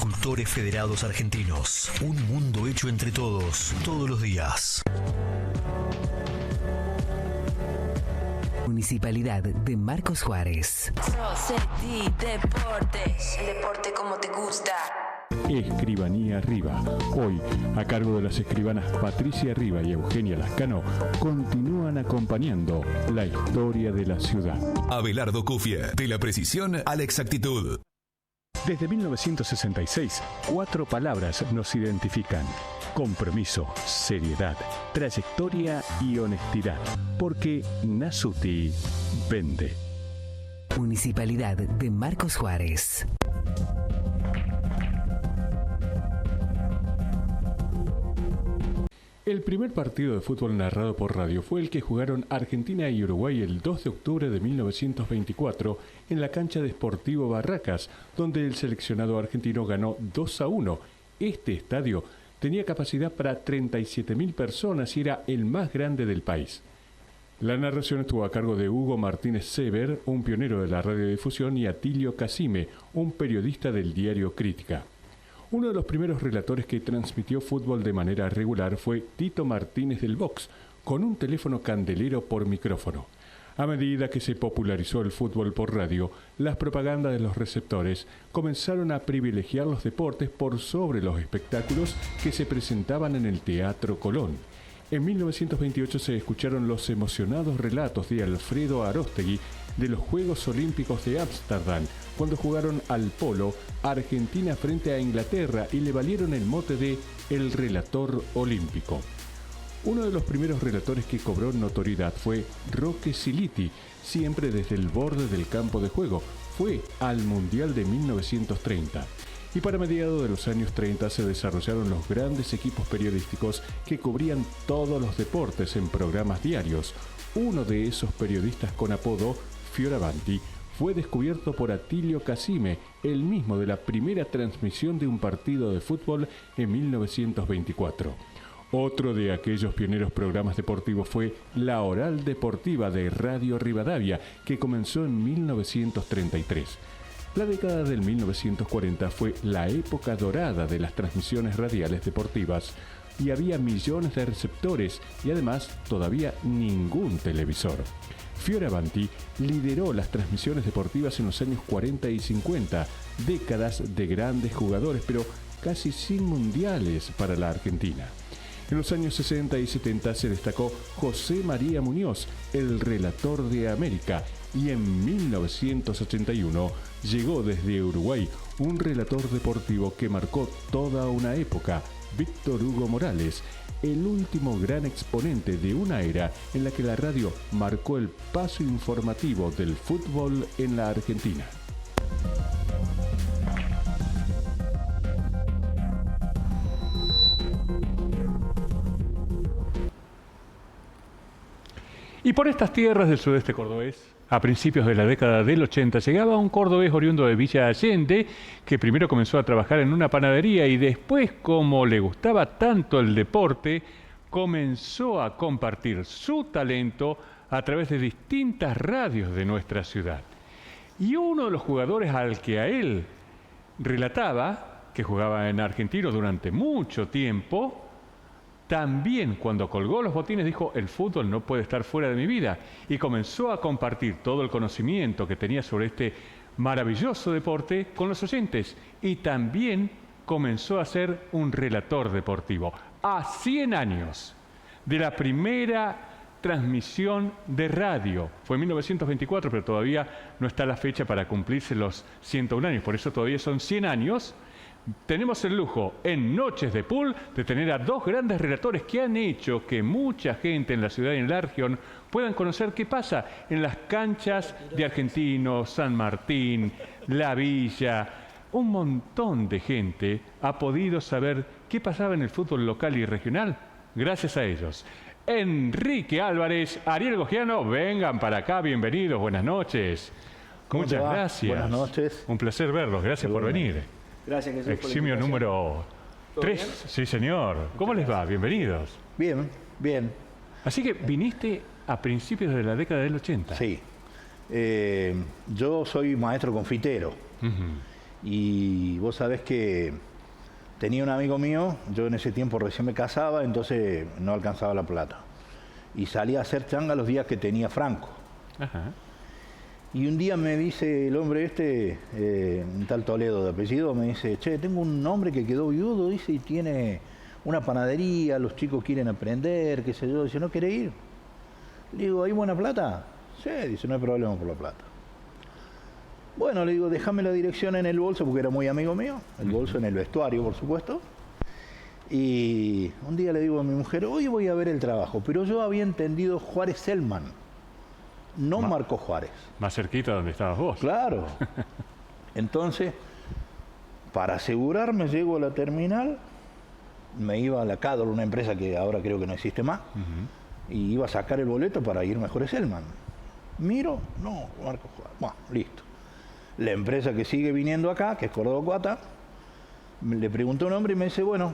Agricultores Federados Argentinos. Un mundo hecho entre todos, todos los días. Municipalidad de Marcos Juárez. Seti Deportes. El deporte como te gusta. Escribanía Riva. Hoy, a cargo de las escribanas Patricia Riva y Eugenia Lascano, continúan acompañando la historia de la ciudad. Abelardo Cufia, de la precisión a la exactitud. Desde 1966, 4 palabras nos identifican: compromiso, seriedad, trayectoria y honestidad. Porque Nasuti vende. Municipalidad de Marcos Juárez. El primer partido de fútbol narrado por radio fue el que jugaron Argentina y Uruguay el 2 de octubre de 1924 en la cancha de Sportivo Barracas, donde el seleccionado argentino ganó 2-1. Este estadio tenía capacidad para 37.000 personas y era el más grande del país. La narración estuvo a cargo de Hugo Martínez Sever, un pionero de la radiodifusión, y Atilio Casime, un periodista del diario Crítica. Uno de los primeros relatores que transmitió fútbol de manera regular fue Tito Martínez del Box, con un teléfono candelero por micrófono. A medida que se popularizó el fútbol por radio, las propagandas de los receptores comenzaron a privilegiar los deportes por sobre los espectáculos que se presentaban en el Teatro Colón. En 1928 se escucharon los emocionados relatos de Alfredo Aróstegui de los Juegos Olímpicos de Ámsterdam, cuando jugaron al polo Argentina frente a Inglaterra y le valieron el mote de El Relator Olímpico. Uno de los primeros relatores que cobró notoriedad fue Roque Siliti, siempre desde el borde del campo de juego. Fue al Mundial de 1930. Y para mediados de los años 30 se desarrollaron los grandes equipos periodísticos que cubrían todos los deportes en programas diarios. Uno de esos periodistas con apodo Fioravanti fue descubierto por Atilio Casime, el mismo de la primera transmisión de un partido de fútbol en 1924. Otro de aquellos pioneros programas deportivos fue La Oral Deportiva de Radio Rivadavia, que comenzó en 1933. La década del 1940 fue la época dorada de las transmisiones radiales deportivas y había millones de receptores y además todavía ningún televisor. Fioravanti lideró las transmisiones deportivas en los años 40 y 50, décadas de grandes jugadores, pero casi sin mundiales para la Argentina. En los años 60 y 70 se destacó José María Muñoz, el relator de América, y en 1981 llegó desde Uruguay un relator deportivo que marcó toda una época, Víctor Hugo Morales, el último gran exponente de una era en la que la radio marcó el paso informativo del fútbol en la Argentina. Y por estas tierras del sudeste cordobés, a principios de la década del 80, llegaba un cordobés oriundo de Villa Allende, que primero comenzó a trabajar en una panadería y después, como le gustaba tanto el deporte, comenzó a compartir su talento a través de distintas radios de nuestra ciudad. Y uno de los jugadores al que a él relataba, que jugaba en Argentino durante mucho tiempo, también cuando colgó los botines dijo: el fútbol no puede estar fuera de mi vida, y comenzó a compartir todo el conocimiento que tenía sobre este maravilloso deporte con los oyentes, y también comenzó a ser un relator deportivo. A 100 años de la primera transmisión de radio, fue en 1924, pero todavía no está la fecha para cumplirse los 101 años, por eso todavía son 100 años. Tenemos el lujo en Noches de Pool de tener a dos grandes relatores que han hecho que mucha gente en la ciudad y en la región puedan conocer qué pasa en las canchas de Argentino, San Martín, La Villa. Un montón de gente ha podido saber qué pasaba en el fútbol local y regional gracias a ellos. Enrique Álvarez, Ariel Gogiano, vengan para acá, bienvenidos, buenas noches. Muchas gracias. Buenas noches. Un placer verlos, gracias por venir. Gracias, Jesús. Eximio número 3. Sí, señor. ¿Cómo les va? Bienvenidos. Bien, bien. Así que viniste a principios de la década del 80. Sí. Yo soy maestro confitero. Y vos sabés que tenía un amigo mío, yo en ese tiempo recién me casaba, entonces no alcanzaba la plata. Y salía a hacer changa los días que tenía franco. Ajá. Y un día me dice el hombre un tal Toledo de apellido, me dice, che, tengo un hombre que quedó viudo, dice, y tiene una panadería, los chicos quieren aprender, qué sé yo. Dice, ¿no quiere ir? Le digo, ¿hay buena plata? Sí, dice, no hay problema por la plata. Bueno, le digo, déjame la dirección en el bolso, porque era muy amigo mío, el bolso en el vestuario, por supuesto. Y un día le digo a mi mujer, hoy voy a ver el trabajo, pero yo había entendido Juárez Selman, no Marcos Juárez. Más cerquita donde estabas vos. Claro. Entonces, para asegurarme, llego a la terminal, me iba a la Cador, una empresa que ahora creo que no existe más, y iba a sacar el boleto para ir a Juárez Selman. Miro, no, Marcos Juárez. Bueno, listo. La empresa que sigue viniendo acá, que es Córdoba Cuata, le preguntó a un hombre y me dice, bueno,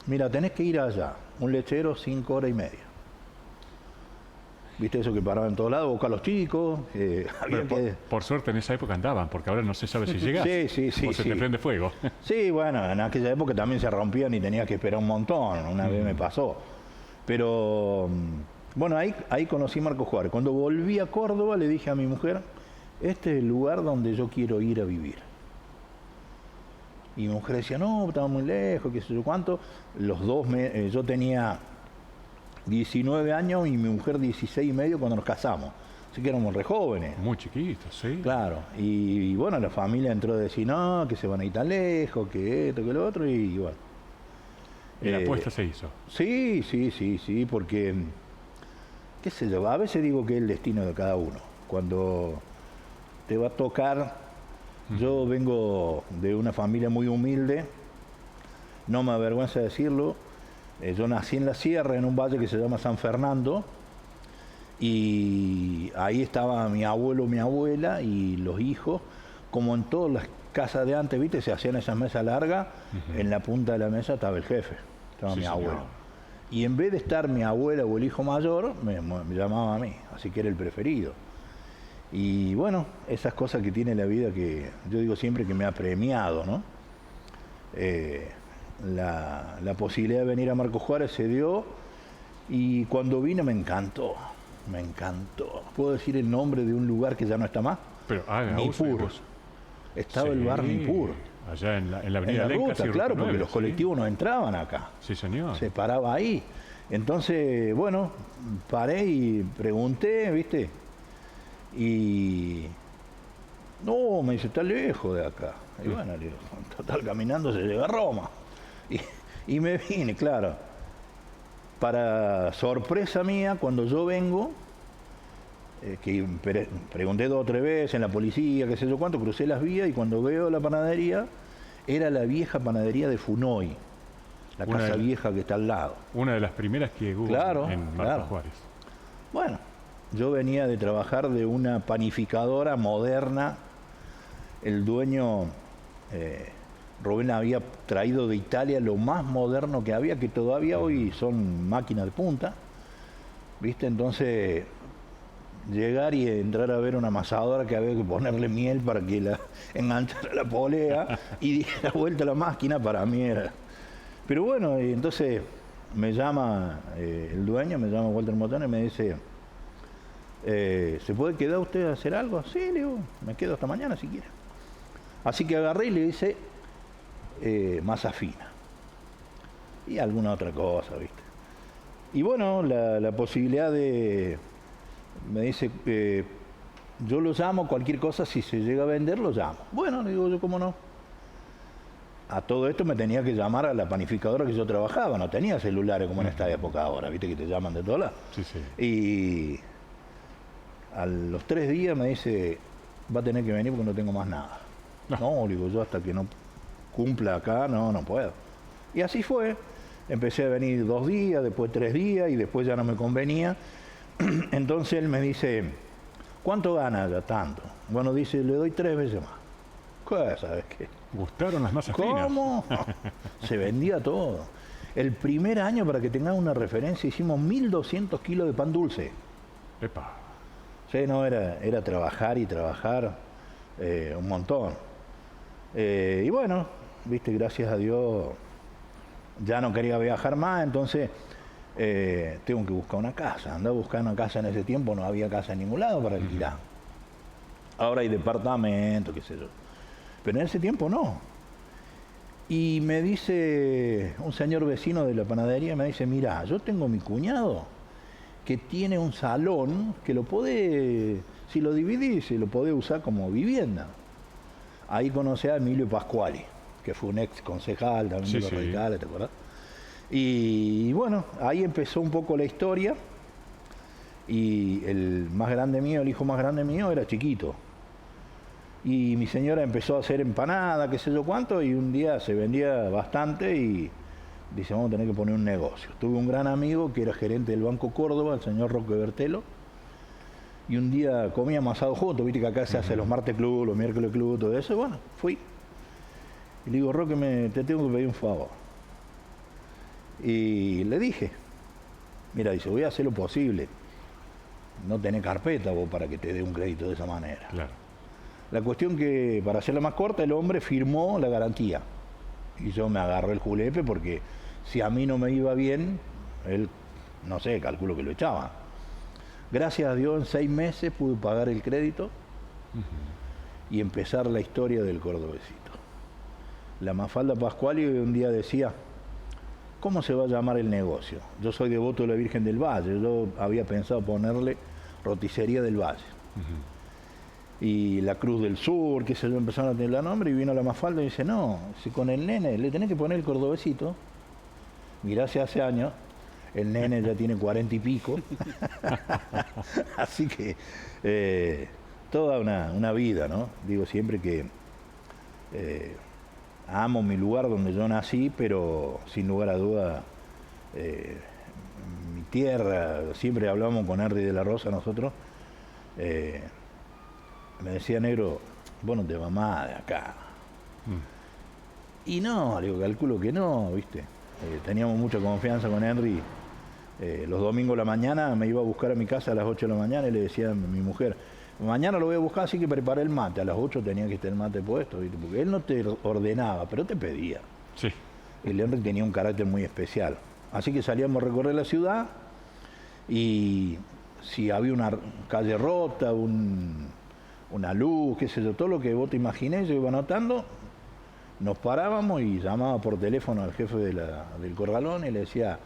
mira, tenés que ir allá, un lechero 5 horas y media. ¿Viste eso que paraba en todos lados? Buscar a los chicos. Por suerte en esa época andaban, porque ahora no se sabe si llegás. Sí. O se te prende fuego. Sí, bueno, en aquella época también se rompían y tenías que esperar un montón. Una vez me pasó. Pero, bueno, ahí conocí a Marcos Juárez. Cuando volví a Córdoba le dije a mi mujer, este es el lugar donde yo quiero ir a vivir. Y mi mujer decía, no, estaba muy lejos, qué sé yo cuánto. Los dos, yo tenía 19 años y mi mujer 16 y medio cuando nos casamos. Así que éramos re jóvenes. Muy chiquitos, sí. Claro. Y bueno, la familia entró a decir, no, que se van a ir tan lejos, que esto, que lo otro, y bueno. Y la apuesta se hizo. Sí, porque, qué sé yo, a veces digo que es el destino de cada uno. Cuando te va a tocar, yo vengo de una familia muy humilde, no me avergüenza decirlo. Yo nací en la sierra, en un valle que se llama San Fernando, y ahí estaba mi abuelo, mi abuela y los hijos, como en todas las casas de antes, ¿viste? Se hacían esas mesas largas, en la punta de la mesa estaba el jefe, estaba mi abuelo. Y en vez de estar mi abuela o el hijo mayor, me llamaba a mí, así que era el preferido. Y bueno, esas cosas que tiene la vida que yo digo siempre que me ha premiado, ¿no? La posibilidad de venir a Marcos Juárez se dio y cuando vine me encantó. ¿Puedo decir el nombre de un lugar que ya no está más? Pero haga uso de vos. Estaba el bar Nippur. Allá en la avenida en la Lenca, ruta, claro, porque los colectivos no entraban acá. Sí, señor. Se paraba ahí. Entonces, bueno, paré y pregunté, ¿viste? Y no, me dice, está lejos de acá. Y bueno, le digo, total, caminando se llega a Roma. Y me vine, claro. Para sorpresa mía, cuando yo vengo, que pregunté 2 o 3 veces en la policía, qué sé yo cuánto, crucé las vías y cuando veo la panadería, era la vieja panadería de Funoy, la casa vieja que está al lado. Una de las primeras que hubo en Marcos Juárez. Bueno, yo venía de trabajar de una panificadora moderna. El dueño, Rubén, había traído de Italia lo más moderno que había, que todavía hoy son máquinas de punta. ¿Viste? Entonces, llegar y entrar a ver una amasadora que había que ponerle miel para que la enganchara la polea y diera vuelta la máquina, para mí era... Pero bueno, y entonces me llama el dueño, me llama Walter Motón y me dice... ¿se puede quedar usted a hacer algo? Sí, le digo, me quedo hasta mañana si quiere. Así que agarré y le hice masa fina. Y alguna otra cosa, ¿viste? Y bueno, la posibilidad de... Me dice, yo lo llamo, cualquier cosa, si se llega a vender, lo llamo. Bueno, le digo yo, ¿cómo no? A todo esto me tenía que llamar a la panificadora que yo trabajaba, no tenía celulares como en esta época ahora, ¿viste? Que te llaman de todas lados. Sí, sí. Y... a los 3 días me dice, va a tener que venir porque no tengo más nada. No, digo yo, hasta que no cumpla acá, no puedo. Y así fue. Empecé a venir 2 días, después 3 días y después ya no me convenía. Entonces él me dice, ¿cuánto gana ya? Tanto. Bueno, dice, le doy 3 veces más. ¿Qué? ¿Sabes qué? ¿Gustaron las masas finas? ¿Cómo? Se vendía todo. El primer año, para que tengan una referencia, hicimos 1.200 kilos de pan dulce. Epa. Sí, no, era trabajar y trabajar un montón. Y bueno, viste, gracias a Dios ya no quería viajar más, entonces tengo que buscar una casa. Andaba buscando una casa en ese tiempo, no había casa en ningún lado para alquilar. Ahora hay departamento, qué sé yo. Pero en ese tiempo no. Y me dice un señor vecino de la panadería, me dice, mira, yo tengo mi cuñado que tiene un salón que lo puede, si lo dividís, se lo puede usar como vivienda. Ahí conocí a Emilio Pascuali, que fue un ex concejal también de los radicales, ¿te acuerdas? Y bueno, ahí empezó un poco la historia. Y el más grande mío, el hijo más grande mío, era chiquito. Y mi señora empezó a hacer empanada, qué sé yo cuánto, y un día se vendía bastante y dice, vamos a tener que poner un negocio. Tuve un gran amigo que era gerente del Banco Córdoba, el señor Roque Bertelo, y un día comíamos asado juntos, viste que acá se hace los martes club, los miércoles club, todo eso, y bueno, fui. Y le digo, Roque, te tengo que pedir un favor. Y le dije, mira, dice, voy a hacer lo posible. No tenés carpeta vos para que te dé un crédito de esa manera. Claro. La cuestión que, para hacerla más corta, el hombre firmó la garantía. Y yo me agarré el julepe porque si a mí no me iba bien, él, no sé, calculo que lo echaba. Gracias a Dios, en 6 meses pude pagar el crédito y empezar la historia del cordobesito. La Mafalda Pascuali un día decía, ¿cómo se va a llamar el negocio? Yo soy devoto de la Virgen del Valle, yo había pensado ponerle Roticería del Valle. Y la Cruz del Sur, que se yo, empezaron a tener el nombre, y vino la Mafalda y dice, no, si con el nene le tenés que poner el cordobesito. Mirá, hace años, el nene ya tiene 40 y pico. Así que toda una vida, ¿no? Digo siempre que amo mi lugar donde yo nací, pero sin lugar a duda mi tierra, siempre hablamos con Henry de la Rosa nosotros, me decía, negro, vos no te vas más de acá. Y no, le digo, calculo que no, ¿viste? Teníamos mucha confianza con Henry. Los domingos a la mañana me iba a buscar a mi casa a las 8 de la mañana y le decía a mi mujer, mañana lo voy a buscar, así que preparé el mate. A las 8 tenía que estar el mate puesto, ¿viste? Porque él no te ordenaba, pero te pedía. Sí. El Henry tenía un carácter muy especial. Así que salíamos a recorrer la ciudad y si había una calle rota, una luz, qué sé yo, todo lo que vos te imaginés, yo iba anotando, nos parábamos y llamaba por teléfono al jefe del corralón y le decía,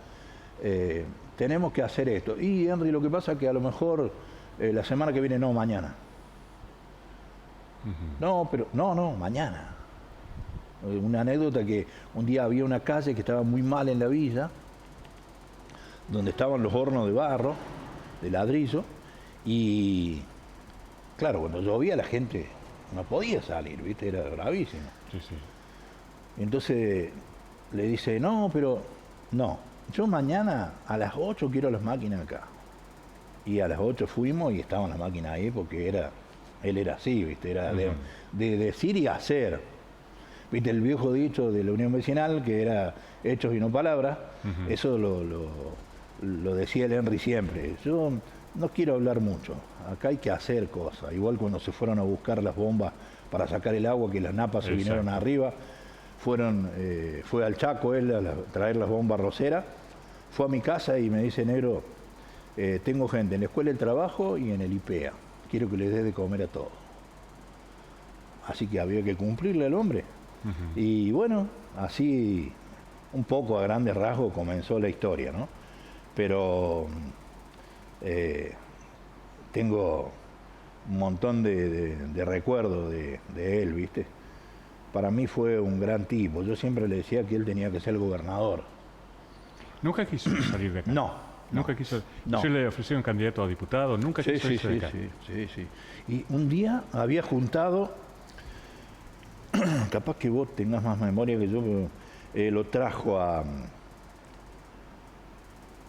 tenemos que hacer esto. Y Henry, lo que pasa es que a lo mejor la semana que viene, no, mañana. No, pero no, mañana. Una anécdota que un día había una calle que estaba muy mal en la villa, donde estaban los hornos de barro, de ladrillo, y claro, cuando llovía la gente no podía salir, ¿viste? Era gravísimo. Sí, sí. Entonces le dice, no, pero no, yo mañana a las 8 quiero las máquinas acá. Y a las 8 fuimos y estaban las máquinas ahí porque él era así, ¿viste? Era de decir y hacer. ¿Viste? El viejo dicho de la Unión Vecinal, que era hechos y no palabras, eso lo decía el Henry siempre. Yo no quiero hablar mucho, acá hay que hacer cosas. Igual cuando se fueron a buscar las bombas para sacar el agua, que las napas se vinieron arriba, fue al Chaco él a traer las bombas roseras, fue a mi casa y me dice, negro, tengo gente en la escuela del trabajo y en el IPEA, quiero que les dé de comer a todos. Así que había que cumplirle al hombre. Y bueno, así un poco a grandes rasgos comenzó la historia, ¿no? Pero tengo un montón de recuerdos de él, ¿viste? Para mí fue un gran tipo. Yo siempre le decía que él tenía que ser el gobernador. ¿Nunca quiso salir de acá? No. Nunca quiso. No. Yo le ofrecí un candidato a diputado, nunca quiso irse de acá. Sí. Y un día había juntado, capaz que vos tengas más memoria que yo, pero lo trajo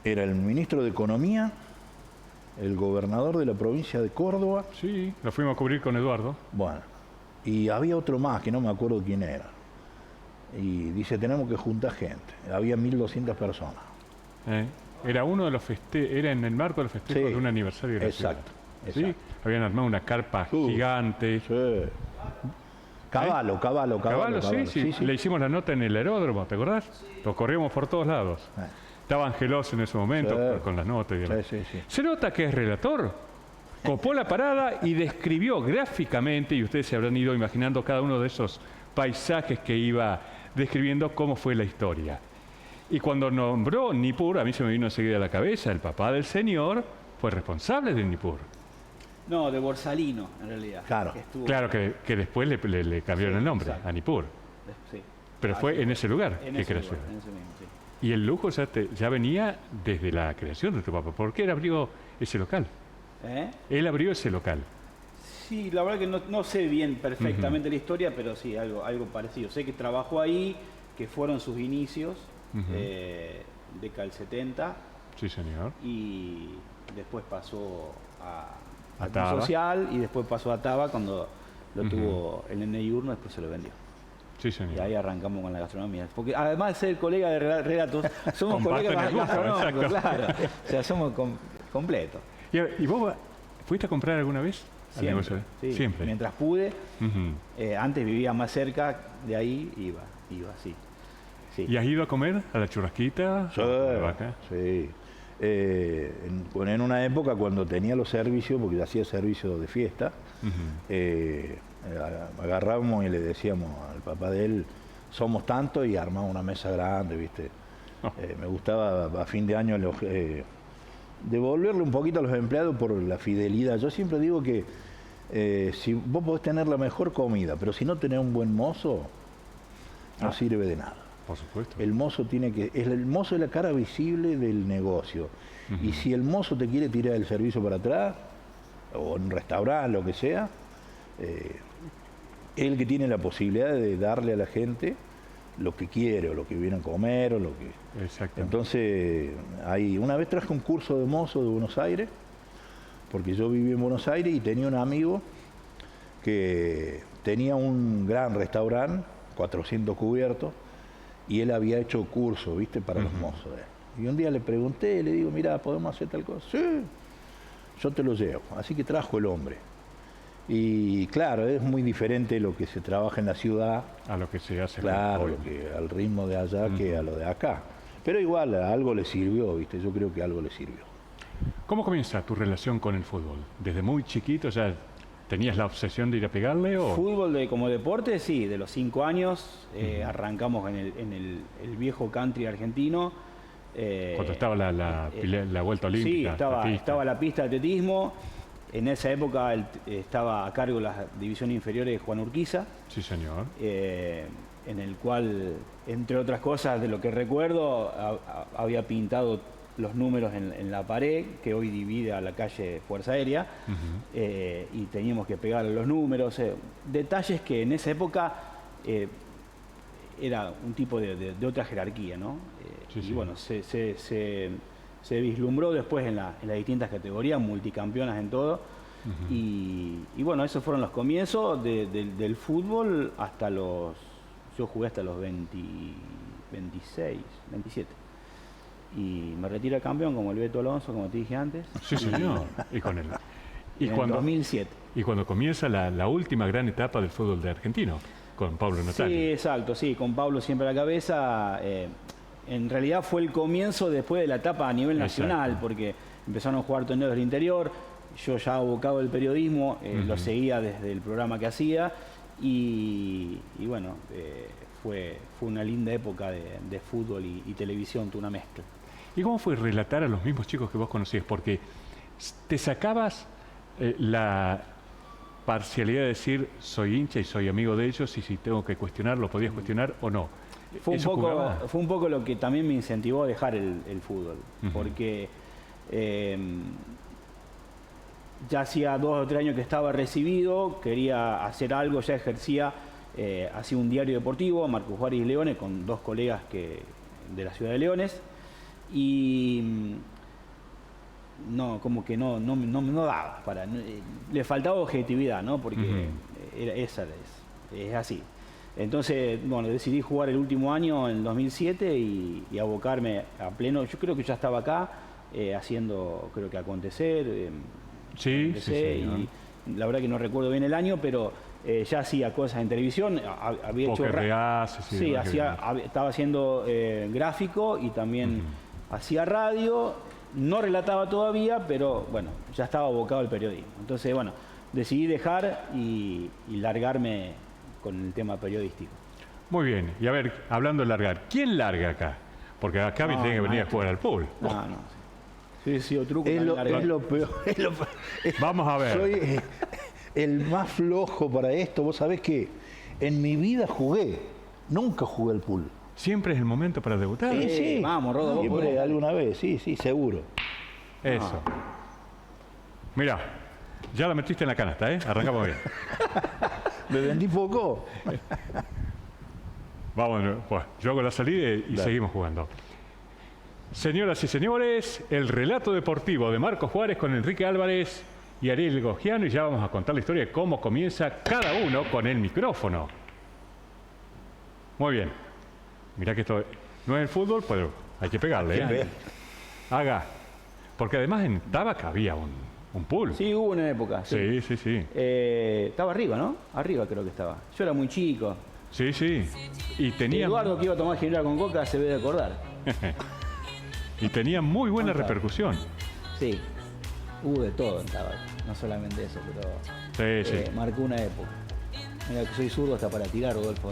era el ministro de Economía, el gobernador de la provincia de Córdoba. Sí, lo fuimos a cubrir con Eduardo. Bueno, y había otro más que no me acuerdo quién era. Y dice, tenemos que juntar gente. Había 1.200 personas. Era uno de los era en el marco del festejo de un aniversario de la ciudad. Exacto. ¿Sí? Habían armado una carpa gigante. Sí. Caballo, sí. Le hicimos la nota en el aeródromo, ¿te acordás? Lo corríamos por todos lados. Estaba Angelos en ese momento con las notas. Sí. Se nota que es relator. Copó la parada y describió gráficamente, y ustedes se habrán ido imaginando cada uno de esos paisajes que iba describiendo cómo fue la historia. Y cuando nombró Nippur, a mí se me vino enseguida a la cabeza, el papá del señor fue responsable de Nippur. No, de Borsalino, en realidad. Claro. Claro que después le cambiaron el nombre, exacto. a Nippur. Sí. Pero fue en ese lugar En que ese creció. lugar, en ese mismo, sí. Y el lujo ya venía desde la creación de tu papá. ¿Por qué él abrió ese local? Él abrió ese local. Sí, la verdad que no sé bien perfectamente la historia, pero sí, algo parecido. Sé que trabajó ahí, que fueron sus inicios, década del 70, Sí, señor. y después pasó a Taba. Social, y después pasó a Taba cuando lo tuvo el nene Diurno, después se lo vendió. Sí, señor. Y ahí arrancamos con la gastronomía. Porque además de ser colega de relatos, somos Comparten colegas el gusto, gastronómicos, exacto. claro. O sea, somos completos. ¿Y vos fuiste a comprar alguna vez al Siempre, negocio? sí. Siempre. Mientras pude. Ujú. Antes vivía más cerca de ahí, iba, sí. ¿Y has ido a comer a la churrasquita? Sí, ¿De vaca? sí. En una época cuando tenía los servicios, porque yo hacía servicio de fiesta, agarrábamos y le decíamos al papá de él, somos tantos, y armamos una mesa grande, ¿viste? Me gustaba a fin de año devolverle un poquito a los empleados por la fidelidad. Yo siempre digo que si vos podés tener la mejor comida, pero si no tenés un buen mozo, no sirve de nada. Por supuesto. El mozo el mozo es la cara visible del negocio. Y si el mozo te quiere tirar el servicio para atrás, o en un restaurante, lo que sea, es el que tiene la posibilidad de darle a la gente lo que quiere, o lo que viene a comer, o lo que... Exacto. Entonces, una vez traje un curso de mozo de Buenos Aires, porque yo viví en Buenos Aires y tenía un amigo que tenía un gran restaurante, 400 cubiertos, y él había hecho curso, ¿viste?, para los mozos. Y un día le pregunté, le digo, mira, ¿podemos hacer tal cosa? Sí, yo te lo llevo. Así que trajo el hombre. Y claro, es muy diferente lo que se trabaja en la ciudad, A lo que se hace. claro, hoy. al ritmo de allá que a lo de acá. Pero igual, a algo le sirvió, ¿viste? Yo creo que algo le sirvió. ¿Cómo comienza tu relación con el fútbol? ¿Desde muy chiquito ya tenías la obsesión de ir a pegarle? O... Fútbol como deporte, sí, de los 5 años arrancamos en el viejo country argentino. Cuando estaba la vuelta olímpica. Sí, estaba la pista de atletismo. En esa época estaba a cargo de las divisiones inferiores Juan Urquiza. Sí, señor. En el cual, entre otras cosas de lo que recuerdo, había pintado los números en la pared que hoy divide a la calle Fuerza Aérea, y teníamos que pegar los números, detalles que en esa época era un tipo de otra jerarquía, ¿no? Y bueno, se vislumbró después en las distintas categorías, multicampeonas en todo, y bueno, esos fueron los comienzos del fútbol hasta yo jugué hasta los 26, 27. Y me retira campeón como el Beto Alonso, como te dije antes. Sí, señor. Y con él. En el 2007. Y cuando comienza la última gran etapa del fútbol de argentino, con Pablo Natali. Sí, exacto, sí, con Pablo siempre a la cabeza. En realidad fue el comienzo después de la etapa a nivel nacional, Exacto. porque empezaron a jugar torneos del interior. Yo ya abocado del periodismo, lo seguía desde el programa que hacía. Y bueno, fue una linda época de fútbol y televisión, una mezcla. ¿Y cómo fue relatar a los mismos chicos que vos conocías? Porque te sacabas la parcialidad de decir soy hincha y soy amigo de ellos, y si tengo que cuestionar, ¿lo podías cuestionar o no? Fue un poco lo que también me incentivó a dejar el fútbol, porque ya hacía 2 o 3 años que estaba recibido, quería hacer algo, ya ejercía, hacía un diario deportivo, Marcos Juárez y Leones, con 2 colegas de la ciudad de Leones, y como que no daba, le faltaba objetividad, ¿no? Porque es así. Entonces, bueno, decidí jugar el último año, en el 2007, y abocarme a pleno. Yo creo que ya estaba acá haciendo, creo que Acontecer. Sí, Empecé, señor. y la verdad que no recuerdo bien el año, pero ya hacía cosas en televisión, había hecho... Estaba haciendo gráfico y también hacía radio, no relataba todavía, pero bueno, ya estaba abocado al periodismo. Entonces, bueno, decidí dejar y largarme con el tema periodístico. Muy bien, y a ver, hablando de largar, ¿quién larga acá? Porque acá tiene que venir a jugar al pool. No. Sí, sí, o truco. Es lo peor. Vamos a ver. Soy el más flojo para esto. Vos sabés que en mi vida nunca jugué al pool. Siempre es el momento para debutar. Sí. Vamos, Rodo. Siempre alguna vez, sí, seguro. Eso. Mirá, ya la metiste en la canasta, ¿eh? Arrancamos bien. Me vendí poco. Vamos, pues, yo hago la salida y seguimos jugando. Señoras y señores, el relato deportivo de Marcos Juárez con Enrique Álvarez y Ariel Gogiano, y ya vamos a contar la historia de cómo comienza cada uno con el micrófono. Muy bien. Mirá que esto no es el fútbol, pero hay que pegarle, ¿eh? Haga. Porque además en Tábac había un pool. Sí, hubo una época. Sí. Estaba arriba, ¿no? Arriba creo que estaba. Yo era muy chico. Sí. Y tenía... Eduardo, que iba a tomar ginebra con coca, se debe de acordar. Y tenía muy buena repercusión. Sí. Hubo de todo en Tábac. No solamente eso, pero... Sí. Marcó una época. Mira que soy zurdo hasta para tirar, Rodolfo.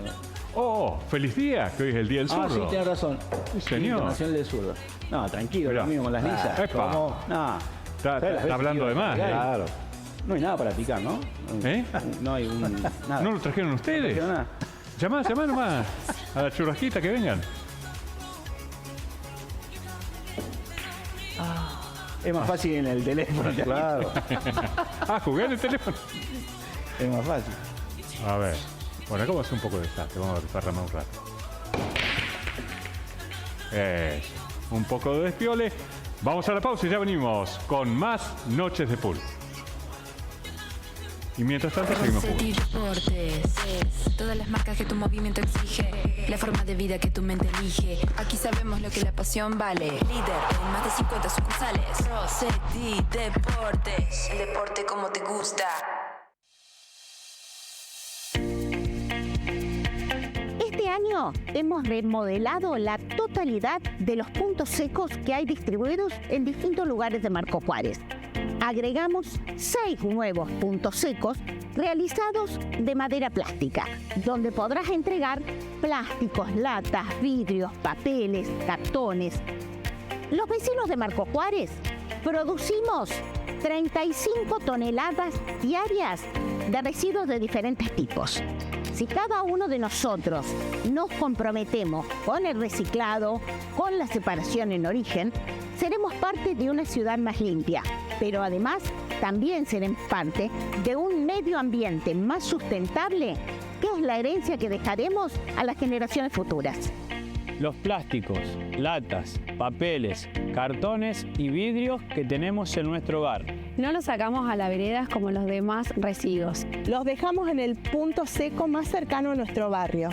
¡Oh! ¡Feliz día! Que hoy es el día del zurdo. Sí, tienes razón. Sí, señor. Internacional del zurdo. No, tranquilo, lo mismo con las lisas. ¡Epa! No. Está hablando de más. Claro. No hay nada para picar, ¿no? ¿Eh? No hay nada. ¿No lo trajeron ustedes? No nada. Llamá nomás a la churrasquita que vengan. Es más fácil en el teléfono. Claro. Jugué en el teléfono. Es más fácil. A ver. Bueno, acá vamos a hacer un poco de desastre. Vamos a desparramar un rato. Un poco de despiole. Vamos a la pausa y ya venimos con más Noches de Pool. Y mientras tanto seguimos jugando. Deportes, todas las marcas que tu movimiento exige, la forma de vida que tu mente elige. Aquí sabemos lo que la pasión vale. Líder en más de 50 sucursales. Rosetti Deportes, el deporte como te gusta. Este año hemos remodelado la totalidad de los puntos secos que hay distribuidos en distintos lugares de Marcos Juárez. Agregamos 6 nuevos puntos secos realizados de madera plástica, donde podrás entregar plásticos, latas, vidrios, papeles, cartones. Los vecinos de Marcos Juárez producimos 35 toneladas diarias de residuos de diferentes tipos. Si cada uno de nosotros nos comprometemos con el reciclado, con la separación en origen, seremos parte de una ciudad más limpia, pero además también seremos parte de un medio ambiente más sustentable, que es la herencia que dejaremos a las generaciones futuras. Los plásticos, latas, papeles, cartones y vidrios que tenemos en nuestro hogar. No los sacamos a la vereda como los demás residuos. Los dejamos en el punto seco más cercano a nuestro barrio.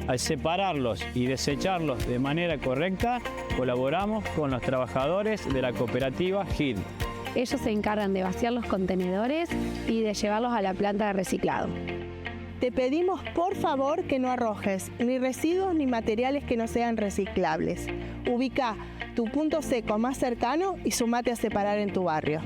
Al separarlos y desecharlos de manera correcta, colaboramos con los trabajadores de la cooperativa GID. Ellos se encargan de vaciar los contenedores y de llevarlos a la planta de reciclado. Te pedimos por favor que no arrojes ni residuos ni materiales que no sean reciclables. Ubica tu punto seco más cercano y sumate a separar en tu barrio.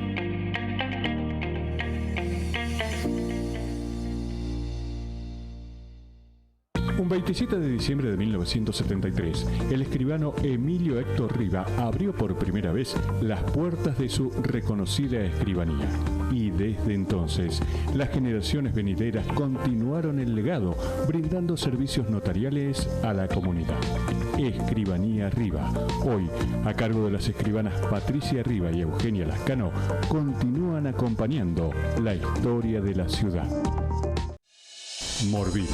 Un 27 de diciembre de 1973, el escribano Emilio Héctor Riva abrió por primera vez las puertas de su reconocida escribanía. Y desde entonces, las generaciones venideras continuaron el legado, brindando servicios notariales a la comunidad. Escribanía Riva, hoy a cargo de las escribanas Patricia Riva y Eugenia Lascano, continúan acompañando la historia de la ciudad. Morbil,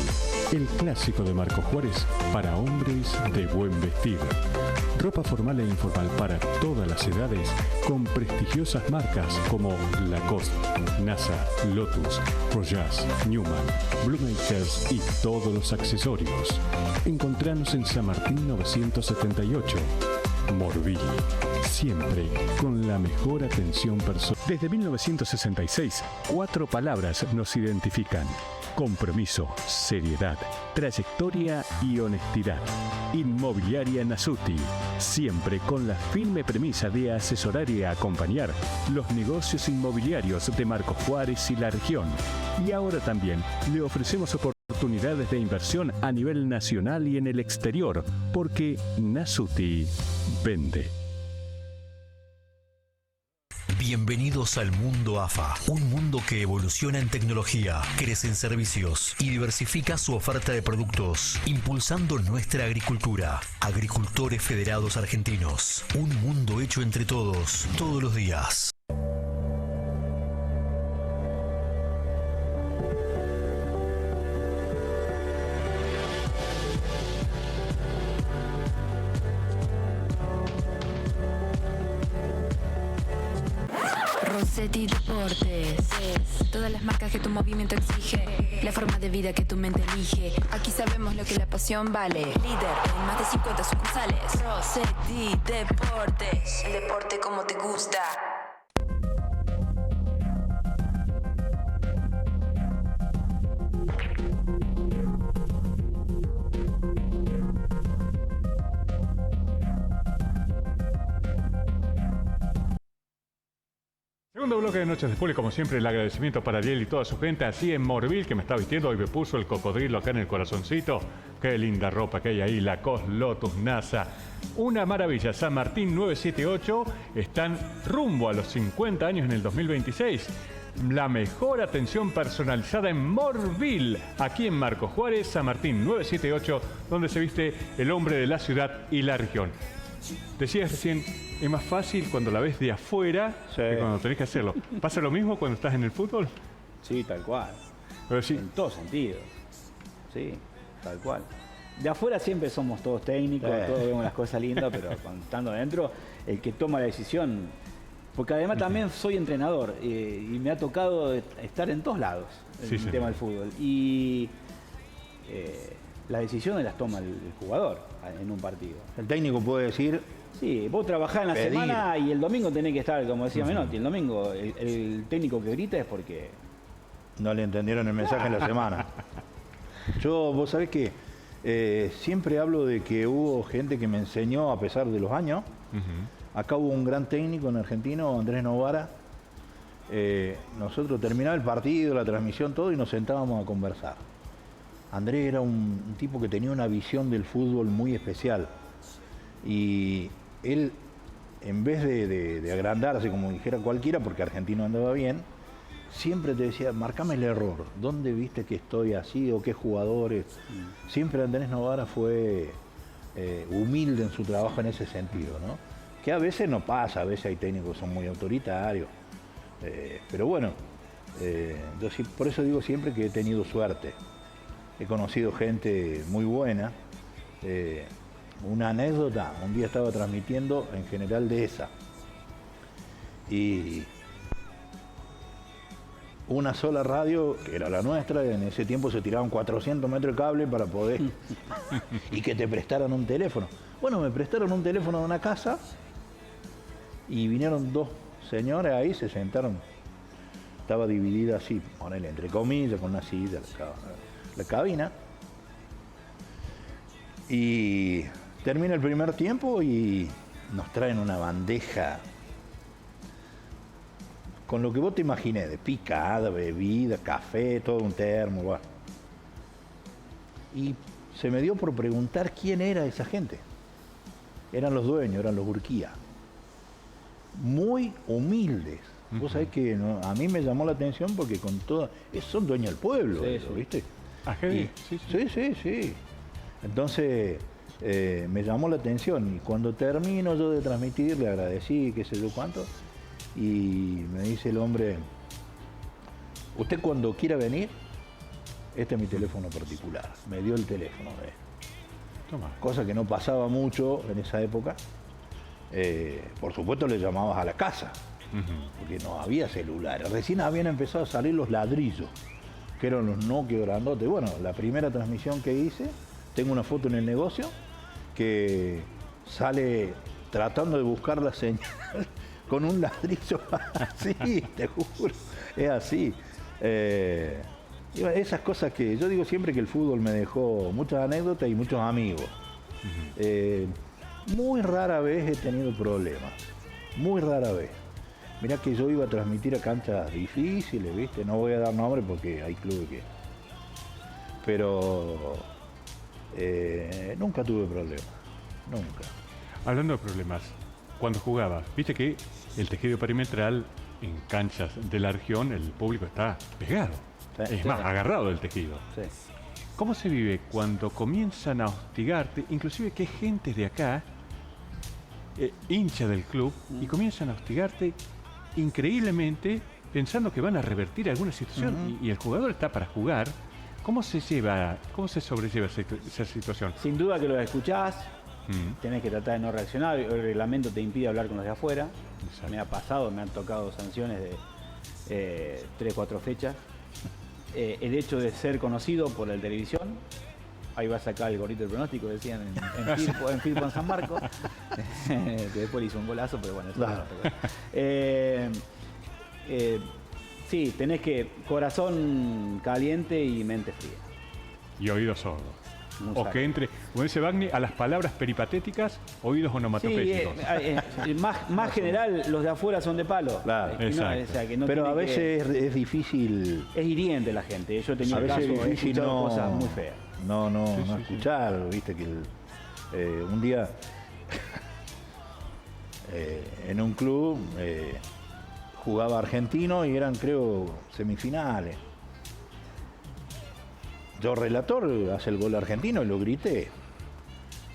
el clásico de Marcos Juárez para hombres de buen vestir. Ropa formal e informal para todas las edades con prestigiosas marcas como Lacoste, NASA, Lotus, Rojas, Newman, Bluemakers y todos los accesorios. Encontranos en San Martín 978. Morbil, siempre con la mejor atención personal. Desde 1966, 4 palabras nos identifican: compromiso, seriedad, trayectoria y honestidad. Inmobiliaria Nasuti, siempre con la firme premisa de asesorar y acompañar los negocios inmobiliarios de Marcos Juárez y la región. Y ahora también le ofrecemos oportunidades de inversión a nivel nacional y en el exterior, porque Nasuti vende. Bienvenidos al mundo AFA, un mundo que evoluciona en tecnología, crece en servicios y diversifica su oferta de productos, impulsando nuestra agricultura. Agricultores Federados Argentinos, un mundo hecho entre todos, todos los días. Rossetti Deportes, todas las marcas que tu movimiento exige, la forma de vida que tu mente elige. Aquí sabemos lo que la pasión vale. Líder en más de 50 sucursales. Rossetti Deportes, el deporte como te gusta. Segundo bloque de Noches de Fútbol, como siempre, el agradecimiento para Ariel y toda su gente, así en Morbil, que me está vistiendo. Hoy me puso el cocodrilo acá en el corazoncito. Qué linda ropa que hay ahí, Lacoste, Lotus, NASA. Una maravilla. San Martín 978, están rumbo a los 50 años en el 2026. La mejor atención personalizada en Morbil, aquí en Marcos Juárez, San Martín 978, donde se viste el hombre de la ciudad y la región. Decías recién, es más fácil cuando la ves de afuera que cuando tenés que hacerlo. ¿Pasa lo mismo cuando estás en el fútbol? Sí, tal cual. Pero sí. En todos sentidos. Sí, tal cual. De afuera siempre somos todos técnicos, todos vemos las cosas lindas, pero cuando estando adentro, el que toma la decisión... Porque además también soy entrenador y me ha tocado estar en todos lados en el tema del fútbol. Y las decisiones las toma el jugador en un partido. El técnico puede decir... Sí, vos trabajás en la semana y el domingo tenés que estar, como decía Menotti, el domingo el técnico que grita es porque... No le entendieron el mensaje en la semana. Vos sabés que siempre hablo de que hubo gente que me enseñó a pesar de los años. Acá hubo un gran técnico en argentino, Andrés Novara. Nosotros terminaba el partido, la transmisión, todo, y nos sentábamos a conversar. Andrés era un tipo que tenía una visión del fútbol muy especial. Y él, en vez de agrandarse, como dijera cualquiera, porque Argentino andaba bien, siempre te decía, marcame el error, ¿dónde viste que estoy así o qué jugadores? Siempre Andrés Novara fue humilde en su trabajo en ese sentido, ¿no? Que a veces no pasa, a veces hay técnicos que son muy autoritarios, pero bueno, yo sí, por eso digo siempre que he tenido suerte. He conocido gente muy buena. Una anécdota, un día estaba transmitiendo en General Dehesa y una sola radio, que era la nuestra, en ese tiempo se tiraban 400 metros de cable para poder y que te prestaran un teléfono. Bueno, me prestaron un teléfono de una casa y vinieron 2 señores ahí, se sentaron, estaba dividida así, ponele entre comillas, con una silla, la cabina, y termina el primer tiempo y nos traen una bandeja con lo que vos te imaginés, de picada, bebida, café, todo un termo, bueno. Y se me dio por preguntar quién era esa gente. Eran los dueños, eran los Urquía. Muy humildes. Vos sabés que a mí me llamó la atención porque con toda... son dueños del pueblo, ¿viste? Sí. Entonces me llamó la atención y cuando termino yo de transmitir le agradecí, qué sé yo cuánto, y me dice el hombre, usted cuando quiera venir, este es mi teléfono particular. Me dio el teléfono. Cosa que no pasaba mucho en esa época. Por supuesto le llamabas a la casa, porque no había celulares. Recién habían empezado a salir los ladrillos, que eran los Nokia grandotes. Bueno, la primera transmisión que hice, tengo una foto en el negocio, que sale tratando de buscar la señal con un ladrillo así, te juro, es así. Y bueno, esas cosas que yo digo siempre que el fútbol me dejó muchas anécdotas y muchos amigos. Muy rara vez he tenido problemas, muy rara vez. Mirá que yo iba a transmitir a canchas difíciles, ¿viste? No voy a dar nombre porque hay clubes que... Pero nunca tuve problemas, nunca. Hablando de problemas, cuando jugabas, viste que el tejido perimetral en canchas de la región, el público está pegado. Es más, agarrado del tejido. Sí. ¿Cómo se vive cuando comienzan a hostigarte, inclusive que gente de acá, hincha del club, y comienzan a hostigarte increíblemente pensando que van a revertir alguna situación y el jugador está para jugar? ¿Cómo se sobrelleva esa situación? Sin duda que lo escuchás, tenés que tratar de no reaccionar, el reglamento te impide hablar con los de afuera. Exacto. Me ha pasado, me han tocado sanciones de 3-4 fechas. El hecho de ser conocido por la televisión, ahí va a sacar el gorrito del pronóstico, decían en Firpo en San Marcos, que después le hizo un golazo, pero bueno, eso sí, tenés que corazón caliente y mente fría. Y oídos sordos. O que entre, como dice Bagni, a las palabras peripatéticas, oídos onomatopéyicos. Sí, más general, los de afuera son de palo. Claro, no, pero a veces es difícil. Es hiriente la gente. Yo tenía a veces casos, es difícil cosas muy feas. No escuchar, viste que un día en un club jugaba Argentino y eran, creo, semifinales. Yo, relator, hace el gol argentino y lo grité.